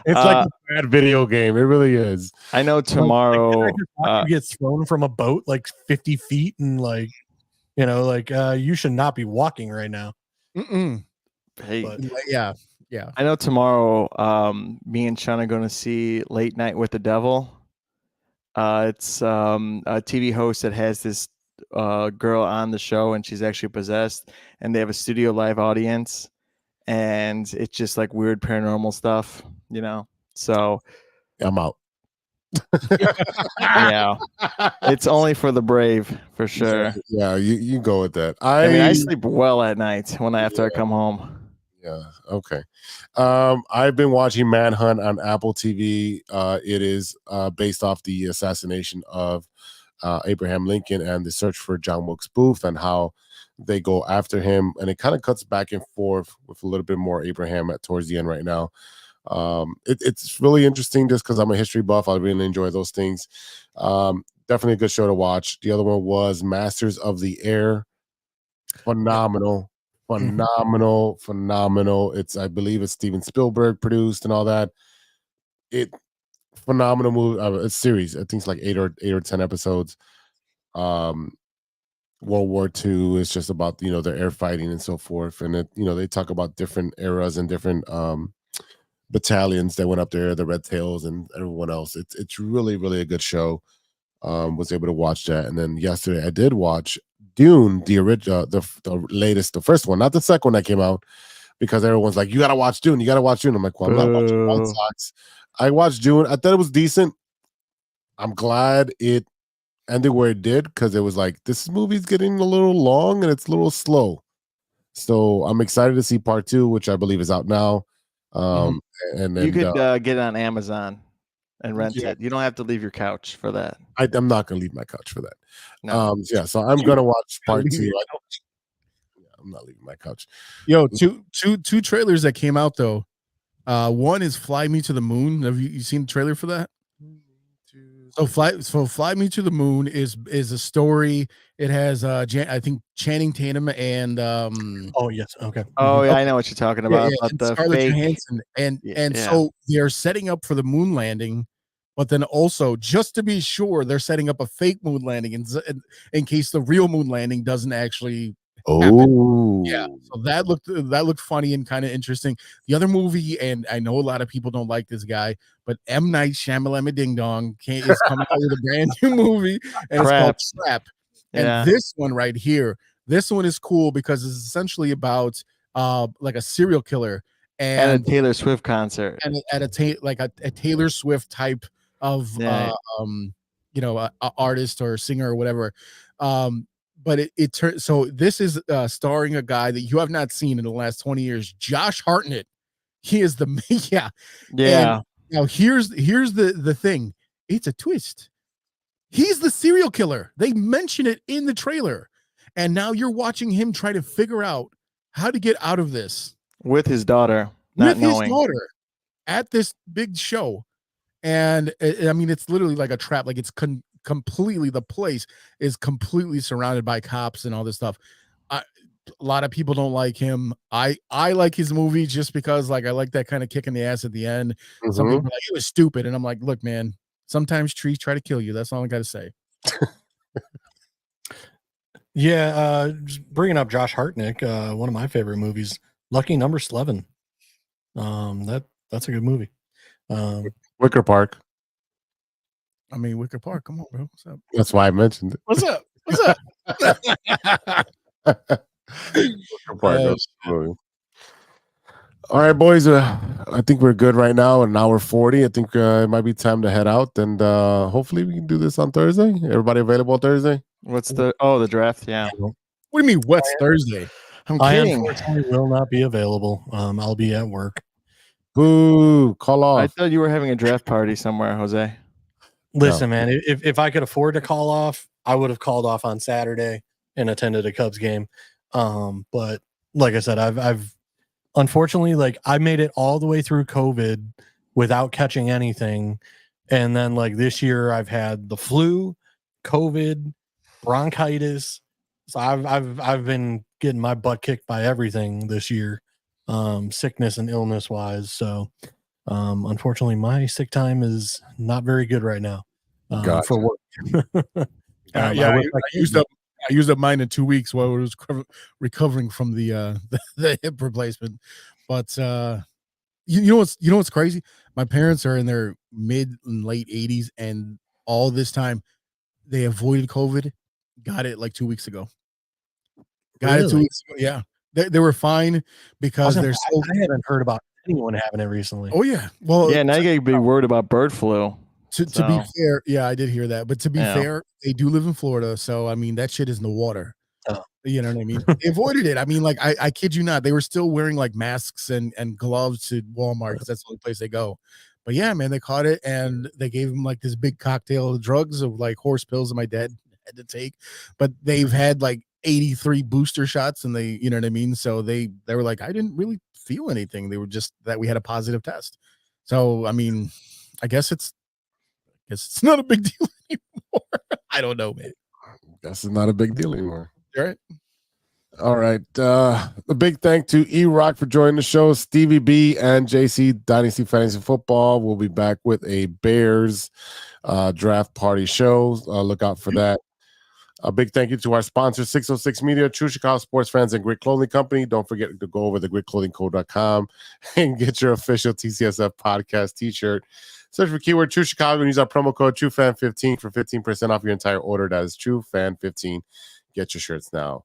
like a bad video game. It really is. I know tomorrow you get thrown from a boat like 50 feet and like, you should not be walking right now. Hey, but, yeah. I know tomorrow, me and Sean are going to see Late Night with the Devil. It's a TV host that has this girl on the show, and she's actually possessed, and they have a studio live audience, and it's just like weird paranormal stuff, so I'm out. Yeah, it's only for the brave, for sure. Yeah, you go with that. I sleep well at night after I come home. Yeah. Okay. I've been watching Manhunt on Apple TV. It is based off the assassination of Abraham Lincoln and the search for John Wilkes Booth and how they go after him. And it kind of cuts back and forth with a little bit more Abraham towards the end right now. It's really interesting just because I'm a history buff. I really enjoy those things. Definitely a good show to watch. The other one was Masters of the Air. Phenomenal. I believe it's Steven Spielberg produced and all that. Phenomenal movie. A series. I think it's like 8 or 10 episodes. World War II is just about the air fighting and so forth, and they talk about different eras and different battalions that went up there, the Red Tails and everyone else. It's really a good show. Was able to watch that, and then yesterday I did watch Dune, the original, the latest, the first one, not the second one that came out, because everyone's like, "You gotta watch Dune. You gotta watch Dune." I'm like, "Well, I'm not watching White Sox." I watched Dune. I thought it was decent. I'm glad it ended where it did, because it was like, this movie's getting a little long and it's a little slow. So I'm excited to see part 2, which I believe is out now. And then you could get it on Amazon and rent it. You don't have to leave your couch for that. I'm not gonna leave my couch for that. No. So I'm gonna watch part 2. I'm not leaving my couch. Yo, two trailers that came out though. One is Fly Me to the Moon. Have you seen the trailer for that? So Fly Me to the Moon is a story. It has I think Channing Tatum and oh yes, okay. Oh yeah, I know what you're talking about. And the Scarlett fake... Johansson. And so they're setting up for the moon landing but then also just to be sure, they're setting up a fake moon landing in case the real moon landing doesn't actually happen. Oh, Yeah, so that looked funny and kind of interesting. The other movie, and I know a lot of people don't like this guy, but M. Night Shyamalan Ding Dong is coming out with a brand new movie, and it's called Trap. Yeah. And this one right here, this one is cool because it's essentially about like a serial killer At a Taylor Swift concert. and at a Taylor Swift type of artist or singer or whatever. But it turns, so this is starring a guy that you have not seen in the last 20 years, Josh Hartnett. He is the yeah. And now here's the thing. It's a twist. He's the serial killer. They mention it in the trailer. And now you're watching him try to figure out how to get out of this. With his daughter. Not knowing. His daughter at this big show. And I mean, it's literally like a trap. Like it's completely, the place is completely surrounded by cops and all this stuff. A lot of people don't like him. I like his movie just because like I like that kind of kick in the ass at the end. Some people are like, it was stupid. And I'm like, look, man, sometimes trees try to kill you. That's all I got to say. Yeah, just bringing up Josh Hartnett, one of my favorite movies, Lucky Number 11. That's a good movie. Wicker Park. I mean, Wicker Park. Come on, bro. What's up? That's why I mentioned it. What's up? What's up? Wicker Park. All right, boys. I think we're good right now. An hour 40. I think it might be time to head out, and hopefully we can do this on Thursday. Everybody available on Thursday? What's the draft? Yeah. What do you mean? What's Thursday? I unfortunately will not be available. I'll be at work. Boo! Call off. I thought you were having a draft party somewhere, Jose. Listen, man, if I could afford to call off, I would have called off on Saturday and attended a Cubs game. But like I said, I've unfortunately, like, I made it all the way through COVID without catching anything, and then like this year I've had the flu, COVID, bronchitis. So I've been getting my butt kicked by everything this year, sickness and illness wise. So unfortunately, my sick time is not very good right now for work. I used up mine in 2 weeks while I was recovering from the hip replacement. But you know what's crazy? My parents are in their mid and late 80s, and all this time they avoided COVID. Got it like 2 weeks ago. Got it 2 weeks ago. Yeah, they were fine because they're so. I haven't heard about anyone having it recently. Oh yeah, well yeah. Now you gotta be worried about bird flu. To be fair, yeah, I did hear that. But to be fair, they do live in Florida, so I mean that shit is in the water. Oh. You know what I mean? They avoided it. I mean, like I kid you not, they were still wearing like masks and gloves to Walmart because that's the only place they go. But yeah, man, they caught it and they gave them like this big cocktail of drugs of like horse pills that my dad had to take. But they've had like 83 booster shots, and they, you know what I mean? So they were like, I didn't really feel anything. They were just that we had a positive test. So I mean, I guess it's not a big deal anymore. I don't know, man. Guess it's not a big deal anymore. All right. All right. A big thank to E-Rock for joining the show. Stevie B and JC Dynasty Fantasy Football will be back with a Bears draft party show. Look out for that. A big thank you to our sponsor, 606 Media, True Chicago Sports Fans, and Grit Clothing Company. Don't forget to go over to gritclothingco.com and get your official TCSF podcast t-shirt. Search for keyword True Chicago and use our promo code TrueFan15 for 15% off your entire order. That is TrueFan15. Get your shirts now.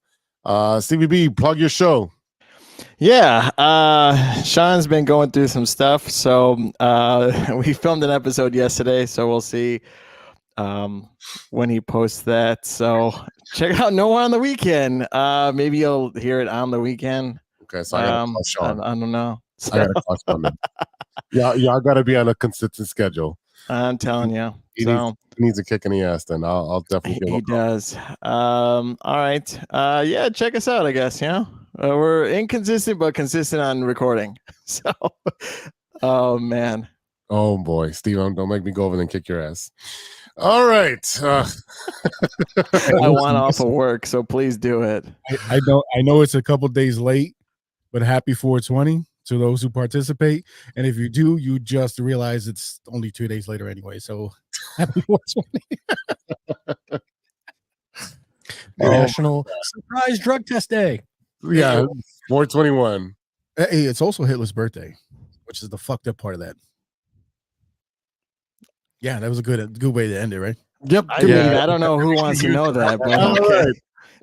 Stevie B, plug your show. Yeah, Sean's been going through some stuff. So we filmed an episode yesterday, so we'll see when he posts that. So check out No One on the Weekend. Maybe you'll hear it on the weekend. Okay, so I gotta call Sean. I don't know. I gotta call Sean. Y'all gotta be on a consistent schedule. I'm telling you. He needs a kick in the ass. Then I'll definitely give him a call. Does. All right. Yeah, check us out. I guess we're inconsistent but consistent on recording. So, oh man. Oh boy, Steve, don't make me go over there and kick your ass. All right. I want off of work, so please do it. I know it's a couple days late, but happy 420 to those who participate. And if you do, you just realize it's only 2 days later anyway. So happy 420. National Surprise Drug Test Day. Yeah, 421. Hey, it's also Hitler's birthday, which is the fucked up part of that. Yeah, that was a good way to end it, right? Yep. I don't know who wants to know that, but All okay. right.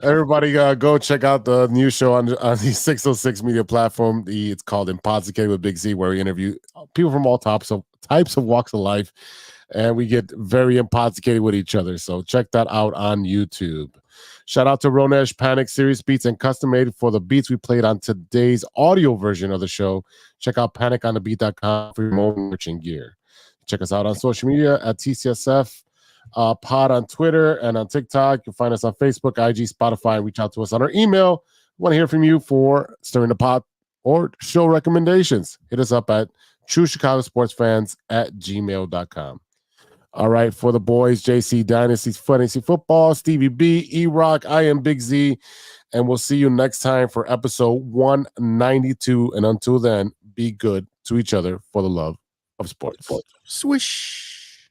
Everybody, go check out the new show on the 606 media platform. It's called Impossible with Big Z, where we interview people from all types of walks of life, and we get very impossicated with each other. So check that out on YouTube. Shout out to Ronesh Panic Series Beats and custom made for the beats we played on today's audio version of the show. Check out paniconthebeat.com for your own merchant gear. Check us out on social media at TCSF Pod on Twitter and on TikTok. You'll find us on Facebook, IG, Spotify, and reach out to us on our email. We want to hear from you for stirring the pot or show recommendations. Hit us up at truechicagosportsfans@gmail.com. All right, for the boys, JC Dynasty's Fantasy Football, Stevie B, E-Rock, I am Big Z, and we'll see you next time for episode 192. And until then, be good to each other for the love of sports. Swish.